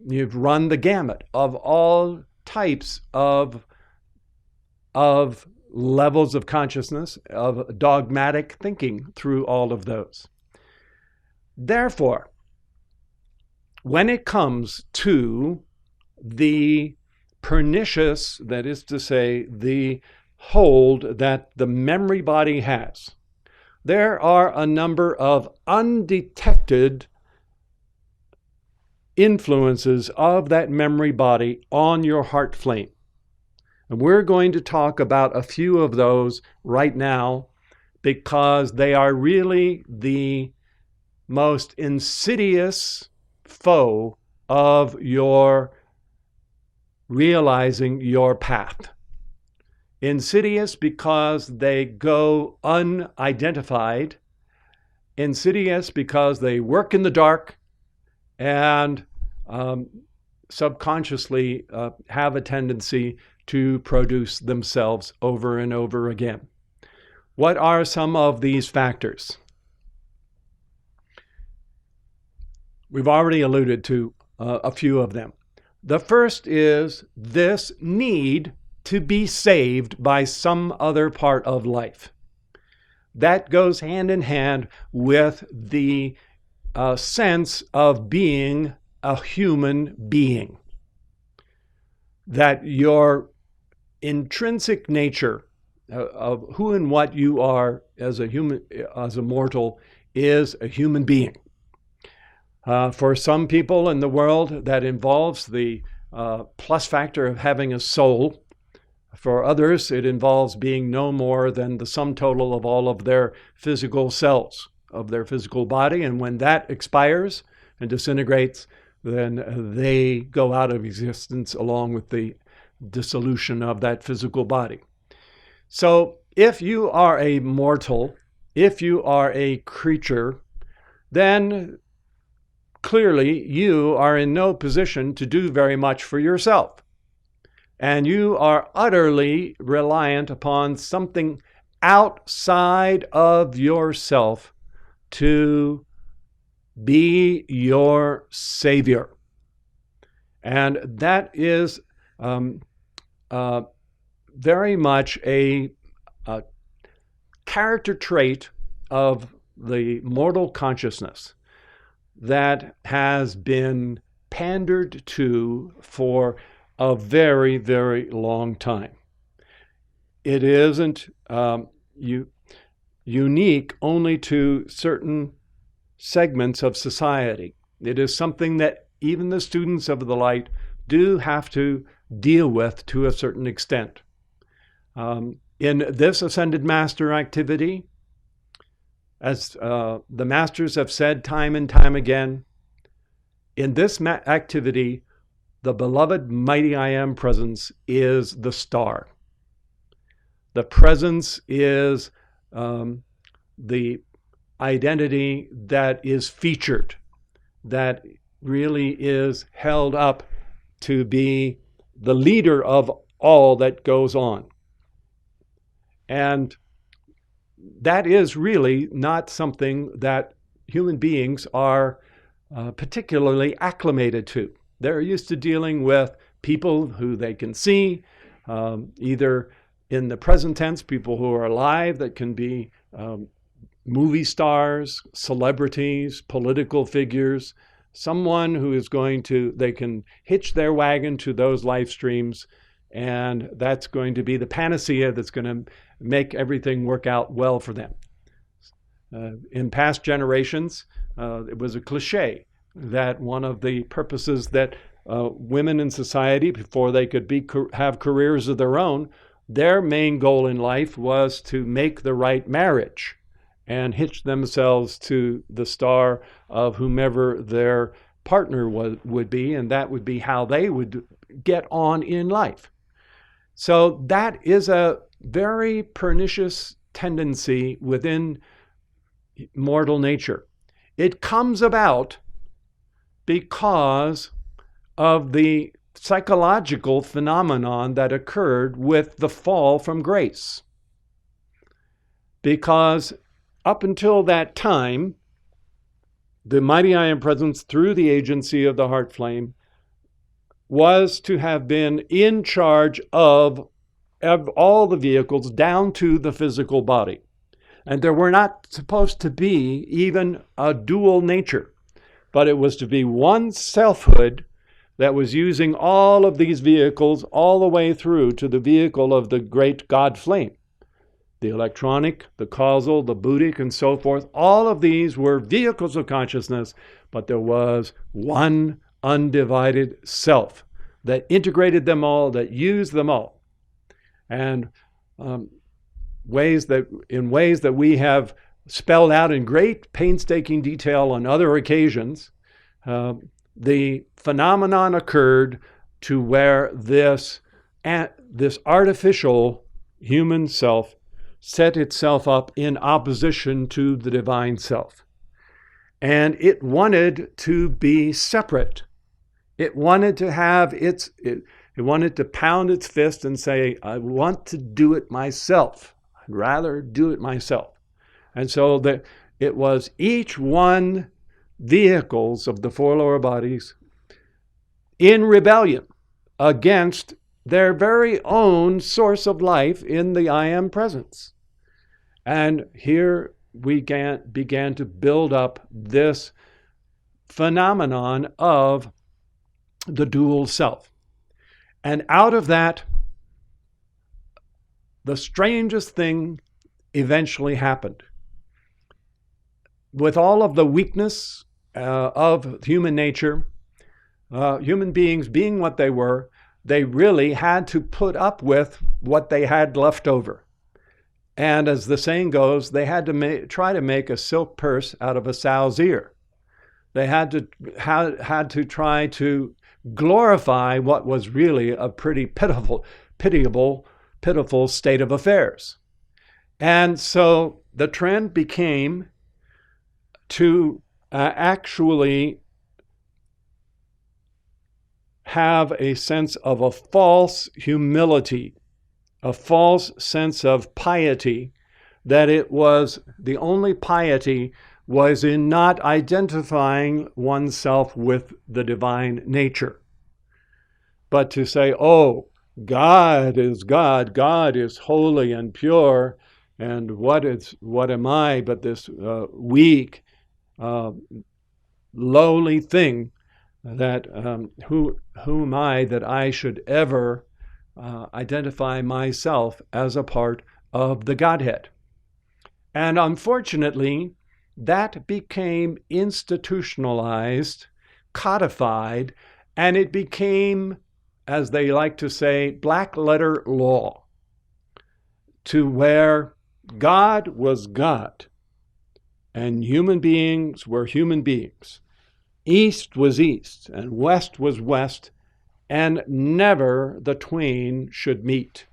you've run the gamut of all types of levels of consciousness, of dogmatic thinking through all of those. Therefore, when it comes to the pernicious, that is to say, the hold that the memory body has, there are a number of undetected influences of that memory body on your heart flame. And we're going to talk about a few of those right now because they are really the most insidious foe of your realizing your path. Insidious because they go unidentified. Insidious because they work in the dark and subconsciously have a tendency to produce themselves over and over again. What are some of these factors? We've already alluded to a few of them. The first is this need to be saved by some other part of life. That goes hand in hand with the sense of being a human being. That your intrinsic nature of who and what you are as a human, as a mortal, is a human being. For some people in the world, that involves the plus factor of having a soul. For others, it involves being no more than the sum total of all of their physical cells, of their physical body. And when that expires and disintegrates, then they go out of existence along with the dissolution of that physical body. So if you are a mortal, if you are a creature, then clearly you are in no position to do very much for yourself. And you are utterly reliant upon something outside of yourself to be your savior. And that is very much a character trait of the mortal consciousness that has been pandered to for a very, very long time. It isn't unique only to certain segments of society. It is something that even the students of the light do have to deal with to a certain extent. In this Ascended Master activity, as the Masters have said time and time again, in this activity, the beloved Mighty I Am presence is the star. The presence is the identity that is featured, that really is held up to be the leader of all that goes on. And that is really not something that human beings are particularly acclimated to. They're used to dealing with people who they can see, either in the present tense, people who are alive that can be movie stars, celebrities, political figures, someone who is going to, they can hitch their wagon to those live streams and that's going to be the panacea that's going to make everything work out well for them. In past generations, it was a cliche that one of the purposes that women in society, before they could have careers of their own, their main goal in life was to make the right marriage and hitch themselves to the star of whomever their partner would be, and that would be how they would get on in life. So that is a very pernicious tendency within mortal nature. It comes about because of the psychological phenomenon that occurred with the fall from grace. Because up until that time, the mighty I Am Presence, through the agency of the heart flame, was to have been in charge of all the vehicles down to the physical body. And there were not supposed to be even a dual nature, but it was to be one selfhood that was using all of these vehicles all the way through to the vehicle of the great God flame. The electronic, the causal, the buddhic, and so forth, all of these were vehicles of consciousness, but there was one undivided self that integrated them all, that used them all. And in ways that we have spelled out in great painstaking detail on other occasions, the phenomenon occurred to where this artificial human self set itself up in opposition to the divine self. And it wanted to be separate. It wanted to have it wanted to pound its fist and say, I want to do it myself. I'd rather do it myself. And so it was each one vehicles of the four lower bodies in rebellion against their very own source of life in the I Am Presence. And here we began to build up this phenomenon of the dual self. And out of that, the strangest thing eventually happened. With all of the weakness of human nature, human beings being what they were, they really had to put up with what they had left over. And as the saying goes, they had to try to make a silk purse out of a sow's ear. They had to try to glorify what was really a pretty pitiable state of affairs. And so the trend became to actually have a sense of a false humility, a false sense of piety, that it was the only piety was in not identifying oneself with the divine nature, but to say, oh, God is God, God is holy and pure, and what am I but this weak, lowly thing that who am I that I should ever identify myself as a part of the Godhead? And unfortunately, that became institutionalized, codified, and it became, as they like to say, black letter law, to where God was God and human beings were human beings. East was east and west was west, and never the twain should meet.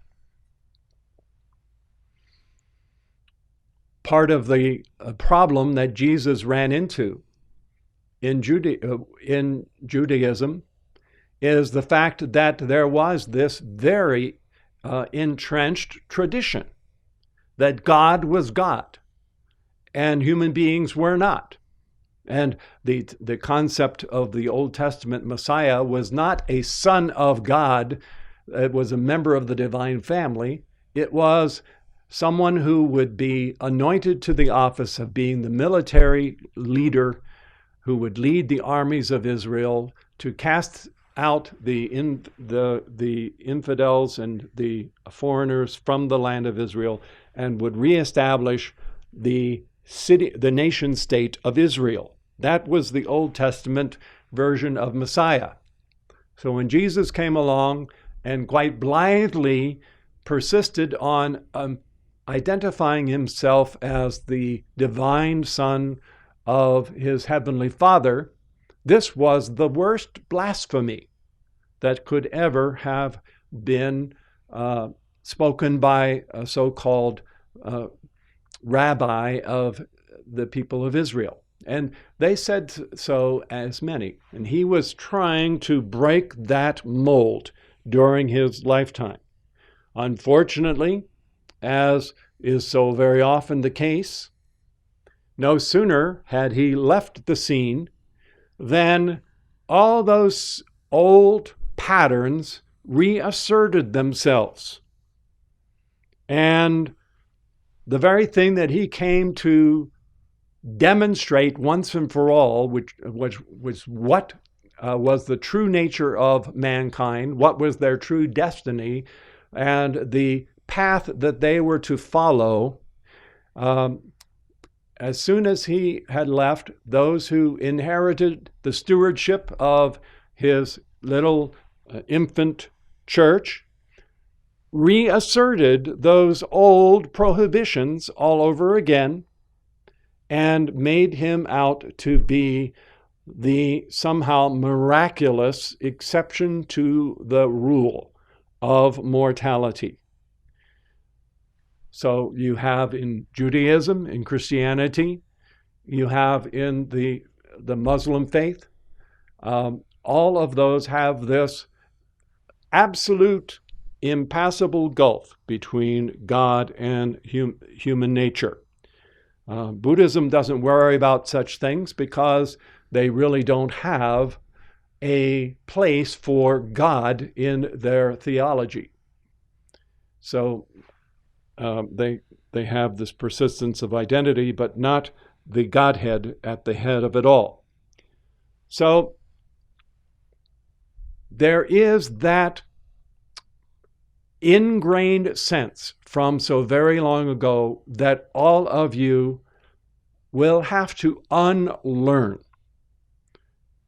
Part of the problem that Jesus ran into in Judaism is the fact that there was this very entrenched tradition that God was God and human beings were not. And the concept of the Old Testament Messiah was not a son of God. It was a member of the divine family. It was someone who would be anointed to the office of being the military leader who would lead the armies of Israel to cast out the infidels and the foreigners from the land of Israel and would reestablish the nation state of Israel. That was the Old Testament version of Messiah. So when Jesus came along and quite blithely persisted on identifying himself as the divine Son of his heavenly Father, this was the worst blasphemy that could ever have been spoken by a so-called rabbi of the people of Israel. And they said so as many. And he was trying to break that mold during his lifetime. Unfortunately, as is so very often the case, no sooner had he left the scene than all those old patterns reasserted themselves. And the very thing that he came to demonstrate once and for all, which was what was the true nature of mankind, what was their true destiny, and the path that they were to follow. As soon as he had left, those who inherited the stewardship of his little infant church reasserted those old prohibitions all over again and made him out to be the somehow miraculous exception to the rule of mortality. So you have in Judaism, in Christianity, you have in the Muslim faith, all of those have this absolute impassable gulf between God and human nature. Buddhism doesn't worry about such things because they really don't have a place for God in their theology. So they have this persistence of identity, but not the Godhead at the head of it all. So there is that ingrained sense from so very long ago that all of you will have to unlearn,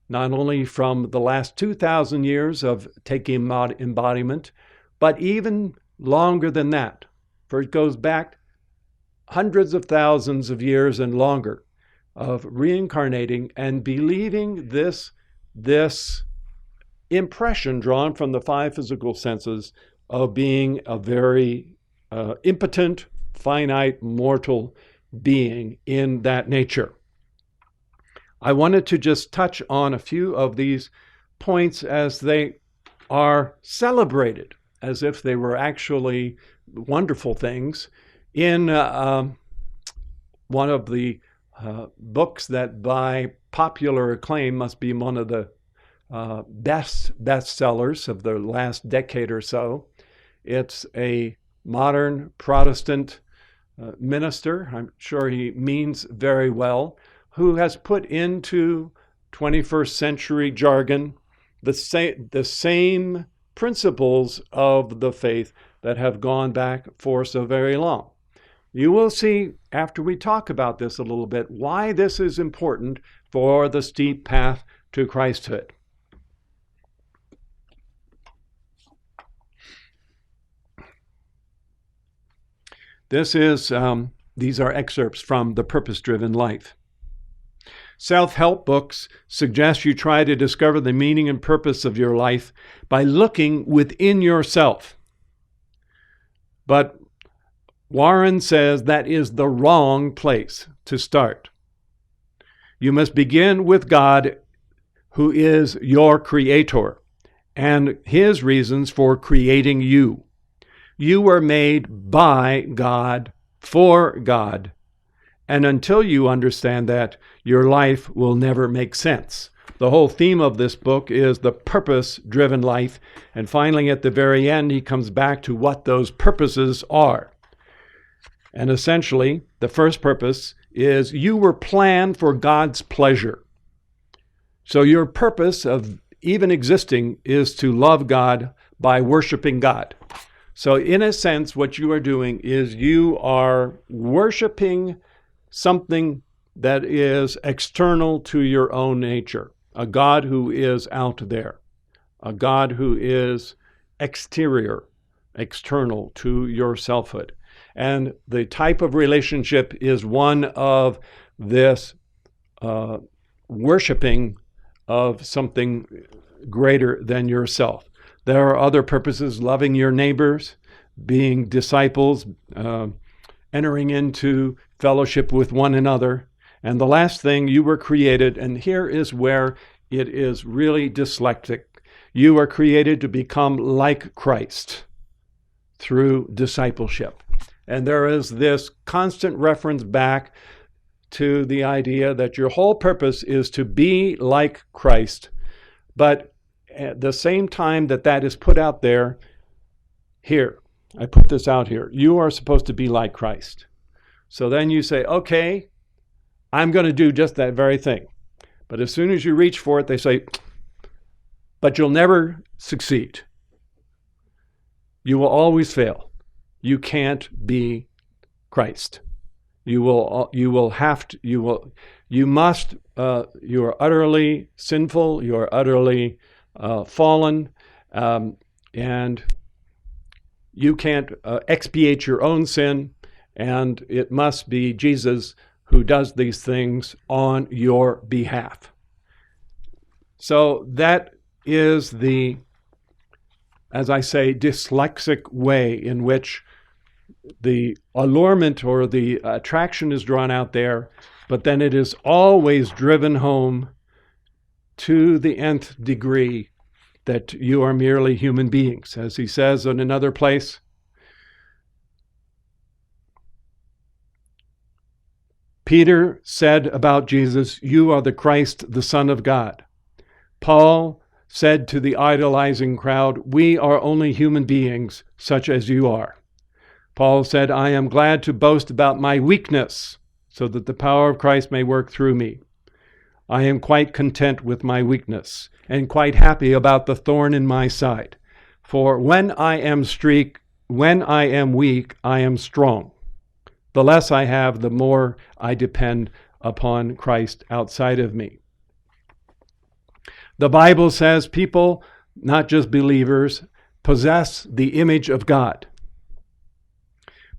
not only from the last 2,000 years of taking embodiment, but even longer than that. For it goes back hundreds of thousands of years and longer of reincarnating and believing this impression drawn from the five physical senses of being a very impotent, finite, mortal being in that nature. I wanted to just touch on a few of these points as they are celebrated as if they were actually wonderful things in one of the books that by popular acclaim must be one of the bestsellers of the last decade or so. It's a modern Protestant minister, I'm sure he means very well, who has put into 21st century jargon the same principles of the faith that have gone back for so very long. You will see after we talk about this a little bit why this is important for the steep path to Christhood. These are excerpts from The Purpose-Driven Life. Self-help books suggest you try to discover the meaning and purpose of your life by looking within yourself. But Warren says that is the wrong place to start. You must begin with God, who is your creator, and his reasons for creating you. You were made by God, for God. And until you understand that, your life will never make sense. The whole theme of this book is the purpose-driven life. And finally, at the very end, he comes back to what those purposes are. And essentially, the first purpose is you were planned for God's pleasure. So your purpose of even existing is to love God by worshiping God. So in a sense, what you are doing is you are worshiping something that is external to your own nature, a God who is out there, a God who is exterior, external to your selfhood. And the type of relationship is one of this worshiping of something greater than yourself. There are other purposes: loving your neighbors, being disciples, entering into fellowship with one another. And the last thing, you were created, and here is where it is really dyslexic. You are created to become like Christ through discipleship. And there is this constant reference back to the idea that your whole purpose is to be like Christ. But at the same time that is put out there, here, I put this out here, you are supposed to be like Christ. So then you say, okay, I'm going to do just that very thing. But as soon as you reach for it, they say, but you'll never succeed. You will always fail. You can't be Christ. You are utterly sinful, you are utterly fallen, and you can't expiate your own sin, and it must be Jesus who does these things on your behalf. So that is the, as I say, dyslexic way in which the allurement or the attraction is drawn out there, but then it is always driven home to the nth degree that you are merely human beings. As he says in another place, Peter said about Jesus, "You are the Christ, the Son of God." Paul said to the idolizing crowd, "We are only human beings, such as you are." Paul said, "I am glad to boast about my weakness, so that the power of Christ may work through me. I am quite content with my weakness, and quite happy about the thorn in my side. For when I am weak, I am strong. The less I have, the more I depend upon Christ outside of me." The Bible says people, not just believers, possess the image of God.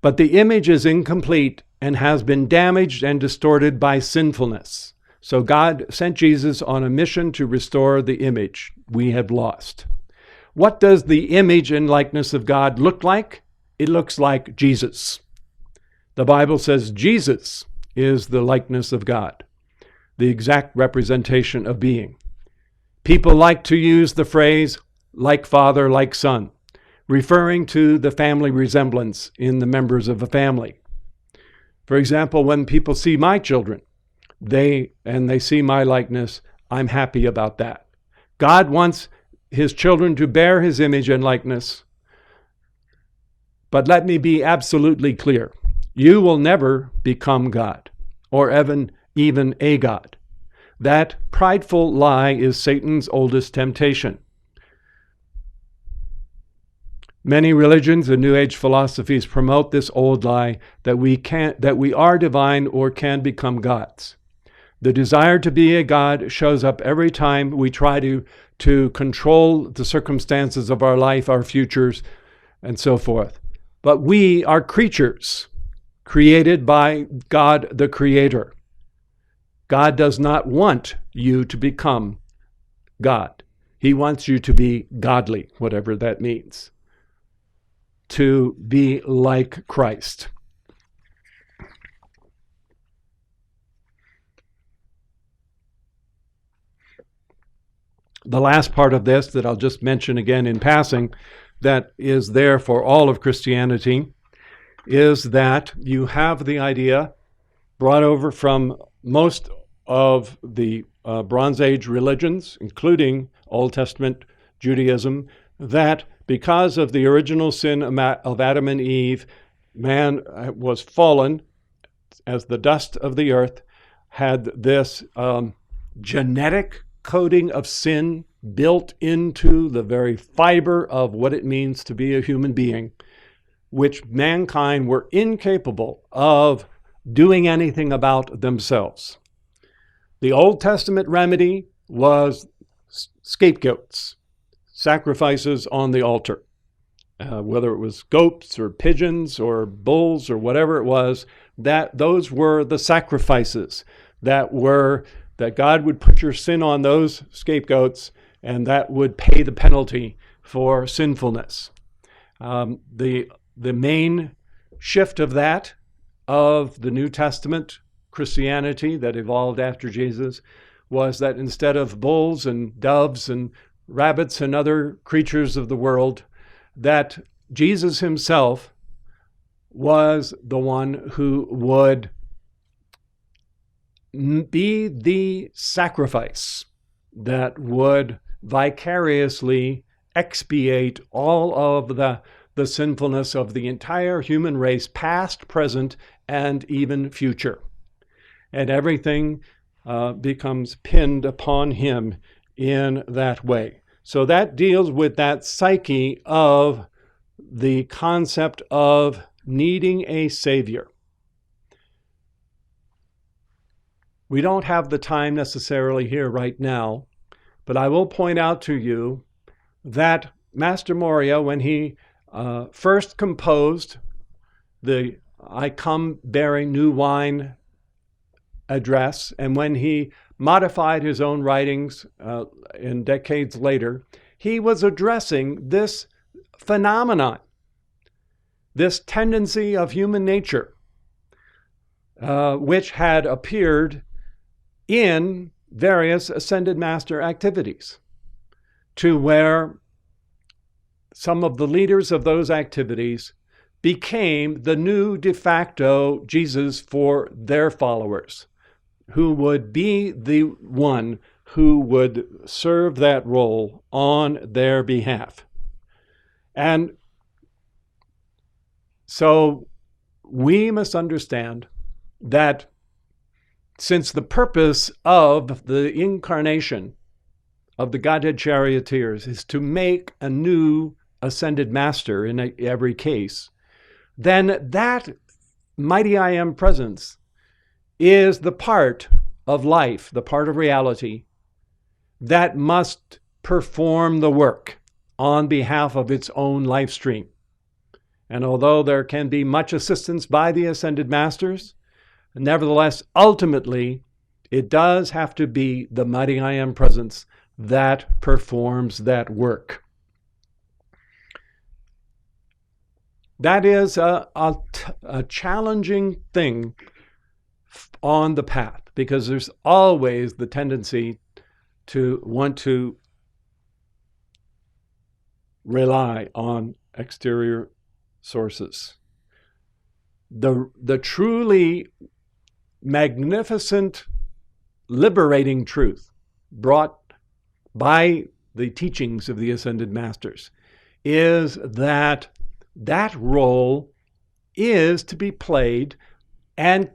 But the image is incomplete and has been damaged and distorted by sinfulness. So God sent Jesus on a mission to restore the image we have lost. What does the image and likeness of God look like? It looks like Jesus. The Bible says Jesus is the likeness of God, the exact representation of being. People like to use the phrase, like father, like son, referring to the family resemblance in the members of a family. For example, when people see my children, they see my likeness, I'm happy about that. God wants his children to bear his image and likeness. But let me be absolutely clear. You will never become God, or even a God. That prideful lie is Satan's oldest temptation. Many religions and New Age philosophies promote this old lie that we are divine or can become gods. The desire to be a God shows up every time we try to control the circumstances of our life, our futures, and so forth. But we are creatures created by God the Creator. God does not want you to become God. He wants you to be godly, whatever that means. To be like Christ. The last part of this that I'll just mention again in passing, that is there for all of Christianity, is that you have the idea brought over from most of the Bronze Age religions, including Old Testament Judaism, that because of the original sin of Adam and Eve, man was fallen as the dust of the earth, had this genetic coating of sin built into the very fiber of what it means to be a human being, which mankind were incapable of doing anything about themselves. The Old Testament remedy was scapegoats, sacrifices on the altar. Whether it was goats or pigeons or bulls or whatever it was, that those were the sacrifices that God would put your sin on those scapegoats, and that would pay the penalty for sinfulness. The main shift of the New Testament Christianity that evolved after Jesus was that instead of bulls and doves and rabbits and other creatures of the world, that Jesus himself was the one who would be the sacrifice that would vicariously expiate all of the sinfulness of the entire human race, past, present, and even future. And everything becomes pinned upon him in that way. So that deals with that psyche of the concept of needing a savior. We don't have the time necessarily here right now, but I will point out to you that Master Moria, when he first composed the I Come Bearing New Wine address, and when he modified his own writings in decades later, he was addressing this phenomenon, this tendency of human nature, which had appeared in various Ascended Master activities, to where some of the leaders of those activities became the new de facto Jesus for their followers, who would be the one who would serve that role on their behalf. And so we must understand that since the purpose of the incarnation of the Godhead Charioteers is to make a new Ascended Master in every case, then that mighty I Am presence is the part of life, the part of reality, that must perform the work on behalf of its own life stream. And although there can be much assistance by the Ascended Masters, nevertheless, ultimately, it does have to be the mighty I Am presence that performs that work. That is a challenging thing on the path, because there's always the tendency to want to rely on exterior sources. The truly magnificent, liberating truth brought by the teachings of the Ascended Masters is that role is to be played and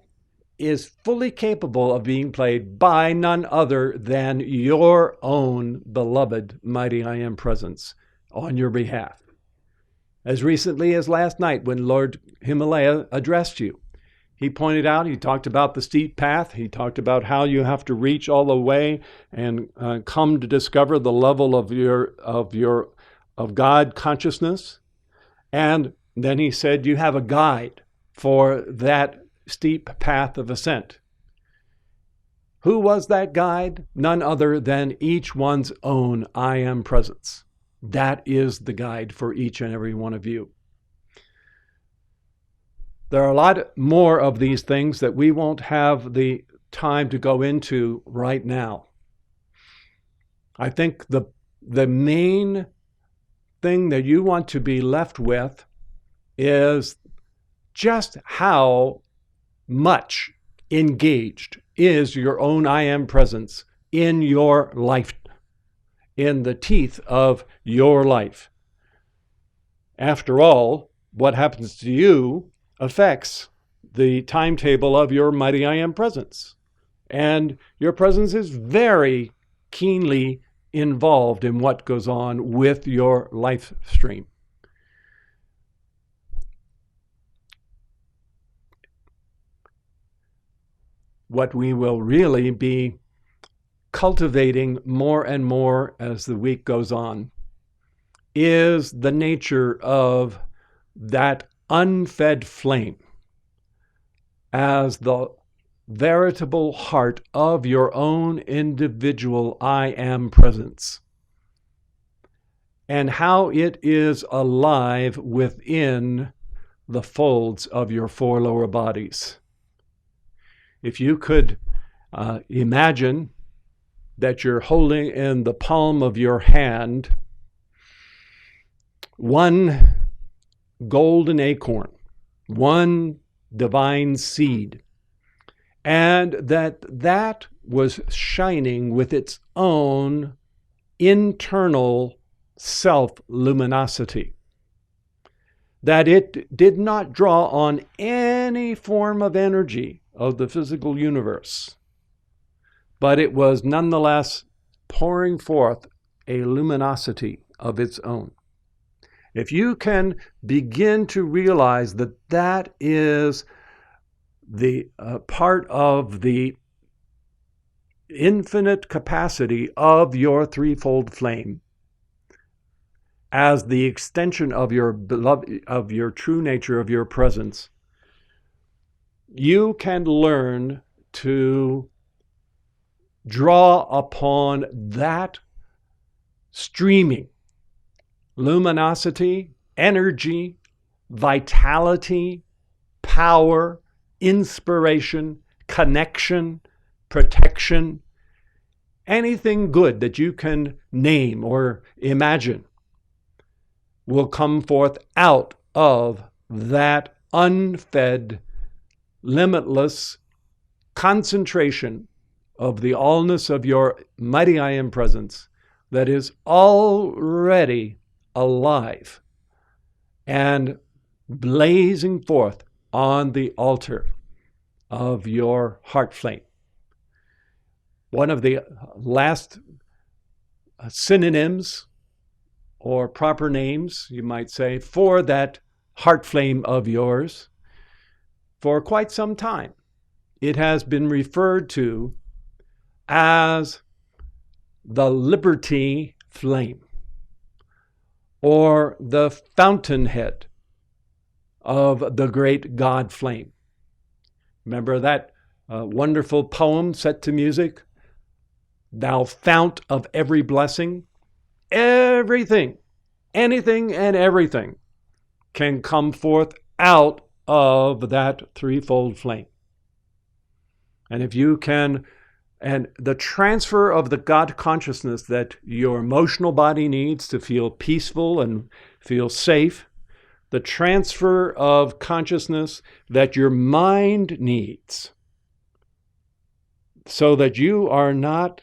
is fully capable of being played by none other than your own beloved mighty I Am presence on your behalf. As recently as last night, when Lord Himalaya addressed you, he pointed out, he talked about the steep path, he talked about how you have to reach all the way and come to discover the level of God consciousness. And then he said, you have a guide for that steep path of ascent. Who was that guide? None other than each one's own I Am presence. That is the guide for each and every one of you. There are a lot more of these things that we won't have the time to go into right now. I think the main thing that you want to be left with is just how much engaged is your own I Am presence in your life, in the teeth of your life. After all, what happens to you affects the timetable of your mighty I Am presence. And your presence is very keenly involved in what goes on with your life stream. What we will really be cultivating more and more as the week goes on is the nature of that unfed flame as the veritable heart of your own individual I am presence, and how it is alive within the folds of your four lower bodies. If you could imagine that you're holding in the palm of your hand one golden acorn, one divine seed, and that was shining with its own internal self-luminosity, that it did not draw on any form of energy of the physical universe, but it was nonetheless pouring forth a luminosity of its own. If you can begin to realize that that is the part of the infinite capacity of your threefold flame as the extension of your beloved, of your true nature, of your presence, you can learn to draw upon that streaming luminosity, energy, vitality, power, inspiration, connection, protection, anything good that you can name or imagine will come forth out of that unfed, limitless concentration of the allness of your mighty I am presence that is already alive and blazing forth on the altar of your heart flame. One of the last synonyms or proper names, you might say, for that heart flame of yours, for quite some time, it has been referred to as the liberty flame, or the fountainhead of the great God flame. Remember that wonderful poem set to music? Thou fount of every blessing. Everything, anything and everything can come forth out of that threefold flame. And if you can, and the transfer of the God consciousness that your emotional body needs to feel peaceful and feel safe, the transfer of consciousness that your mind needs so that you are not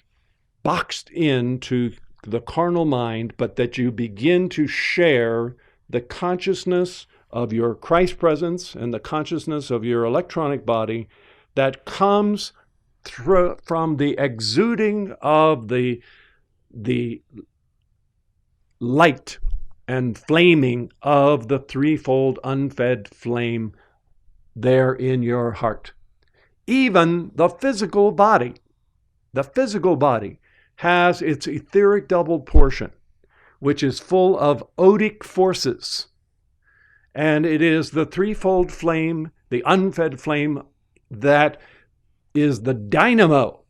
boxed into the carnal mind, but that you begin to share the consciousness of your Christ presence and the consciousness of your electronic body that comes from the exuding of the light and flaming of the threefold unfed flame there in your heart. Even the physical body has its etheric doubled portion, which is full of odic forces. And it is the threefold flame, the unfed flame, that is the dynamo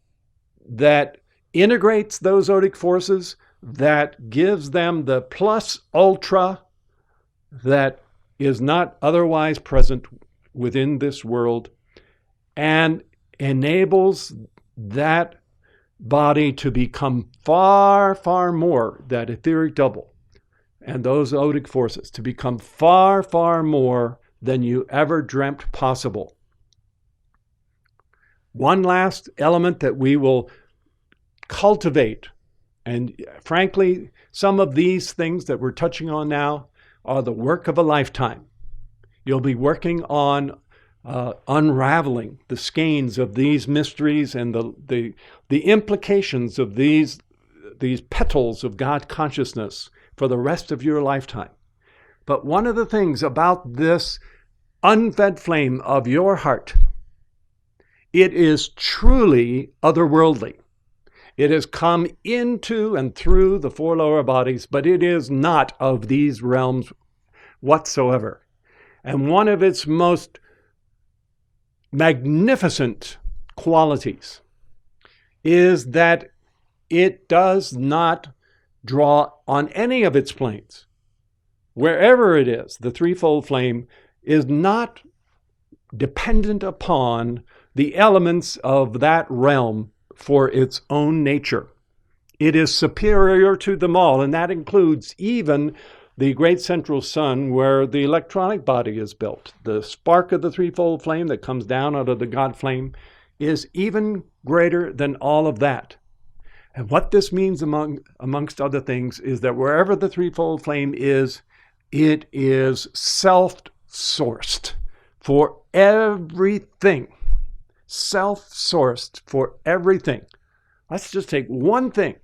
that integrates those odic forces, that gives them the plus ultra that is not otherwise present within this world, and enables that body to become far, far more, that etheric double, and those odic forces to become far, far more than you ever dreamt possible. One last element that we will cultivate, and frankly, some of these things that we're touching on now are the work of a lifetime. You'll be working on unraveling the skeins of these mysteries and the implications of these these petals of God consciousness for the rest of your lifetime. But one of the things about this unfed flame of your heart, it is truly otherworldly. It has come into and through the four lower bodies, but it is not of these realms whatsoever. And one of its most magnificent qualities is that it does not draw on any of its planes. Wherever it is, the threefold flame is not dependent upon the elements of that realm for its own nature. It is superior to them all, and that includes even the great central sun where the electronic body is built. The spark of the threefold flame that comes down out of the God flame is even greater than all of that. And what this means amongst other things is that wherever the threefold flame is, it is self-sourced for everything. Self-sourced for everything. Let's just take one thing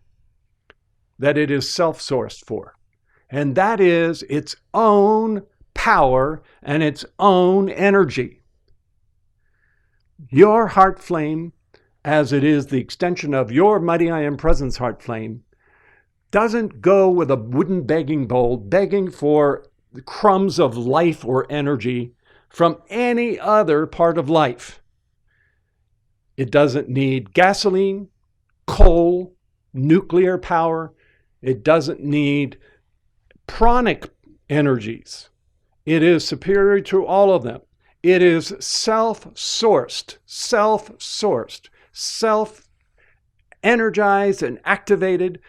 that it is self-sourced for, and that is its own power and its own energy. Your heart flame, as it is the extension of your mighty I am presence heart flame, doesn't go with a wooden begging bowl begging for crumbs of life or energy from any other part of life. It doesn't need gasoline, coal, nuclear power. It doesn't need pranic energies. It is superior to all of them. It is self-sourced, self-energized and activated,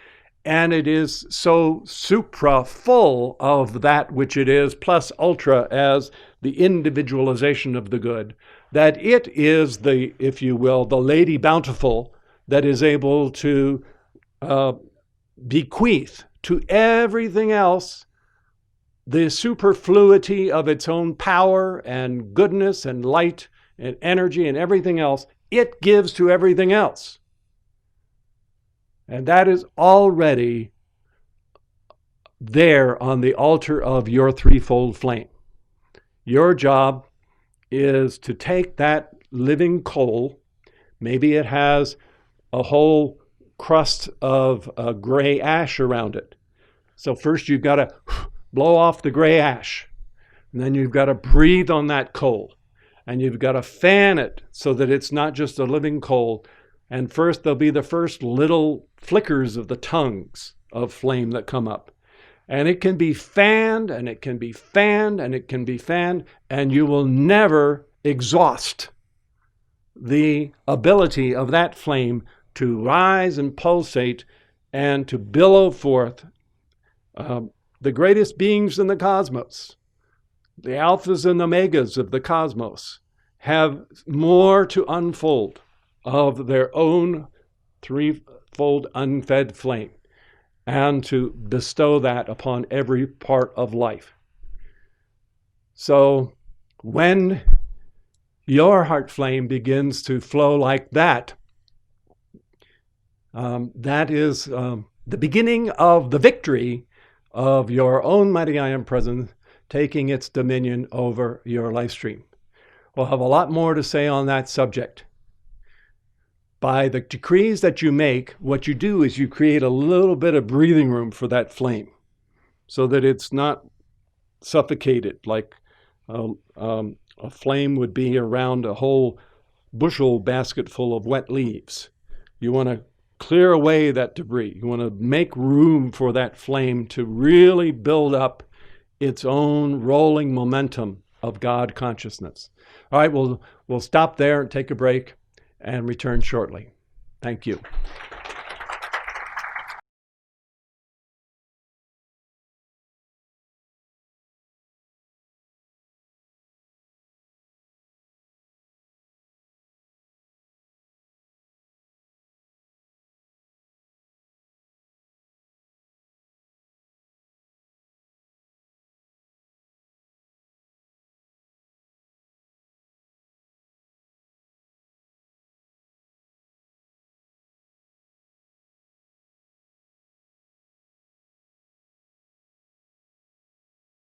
and it is so supra full of that which it is, plus ultra as the individualization of the good, that it is the, if you will, the Lady Bountiful that is able to bequeath to everything else the superfluity of its own power and goodness and light and energy and everything else. It gives to everything else. And that is already there on the altar of your threefold flame. Your job is to take that living coal, maybe it has a whole crust of gray ash around it. So first you've got to blow off the gray ash, and then you've got to breathe on that coal, and you've got to fan it so that it's not just a living coal. And first there'll be the first little flickers of the tongues of flame that come up. And it can be fanned, and it can be fanned, and it can be fanned, and you will never exhaust the ability of that flame to rise and pulsate and to billow forth. The greatest beings in the cosmos, the alphas and omegas of the cosmos, have more to unfold of their own threefold unfed flame, and to bestow that upon every part of life. So when your heart flame begins to flow like that, that is the beginning of the victory of your own mighty I am presence taking its dominion over your life stream. We'll have a lot more to say on that subject. By the decrees that you make, what you do is you create a little bit of breathing room for that flame so that it's not suffocated like a flame would be around a whole bushel basket full of wet leaves. You want to clear away that debris. You want to make room for that flame to really build up its own rolling momentum of God consciousness. All right, we'll stop there and take a break and return shortly. Thank you.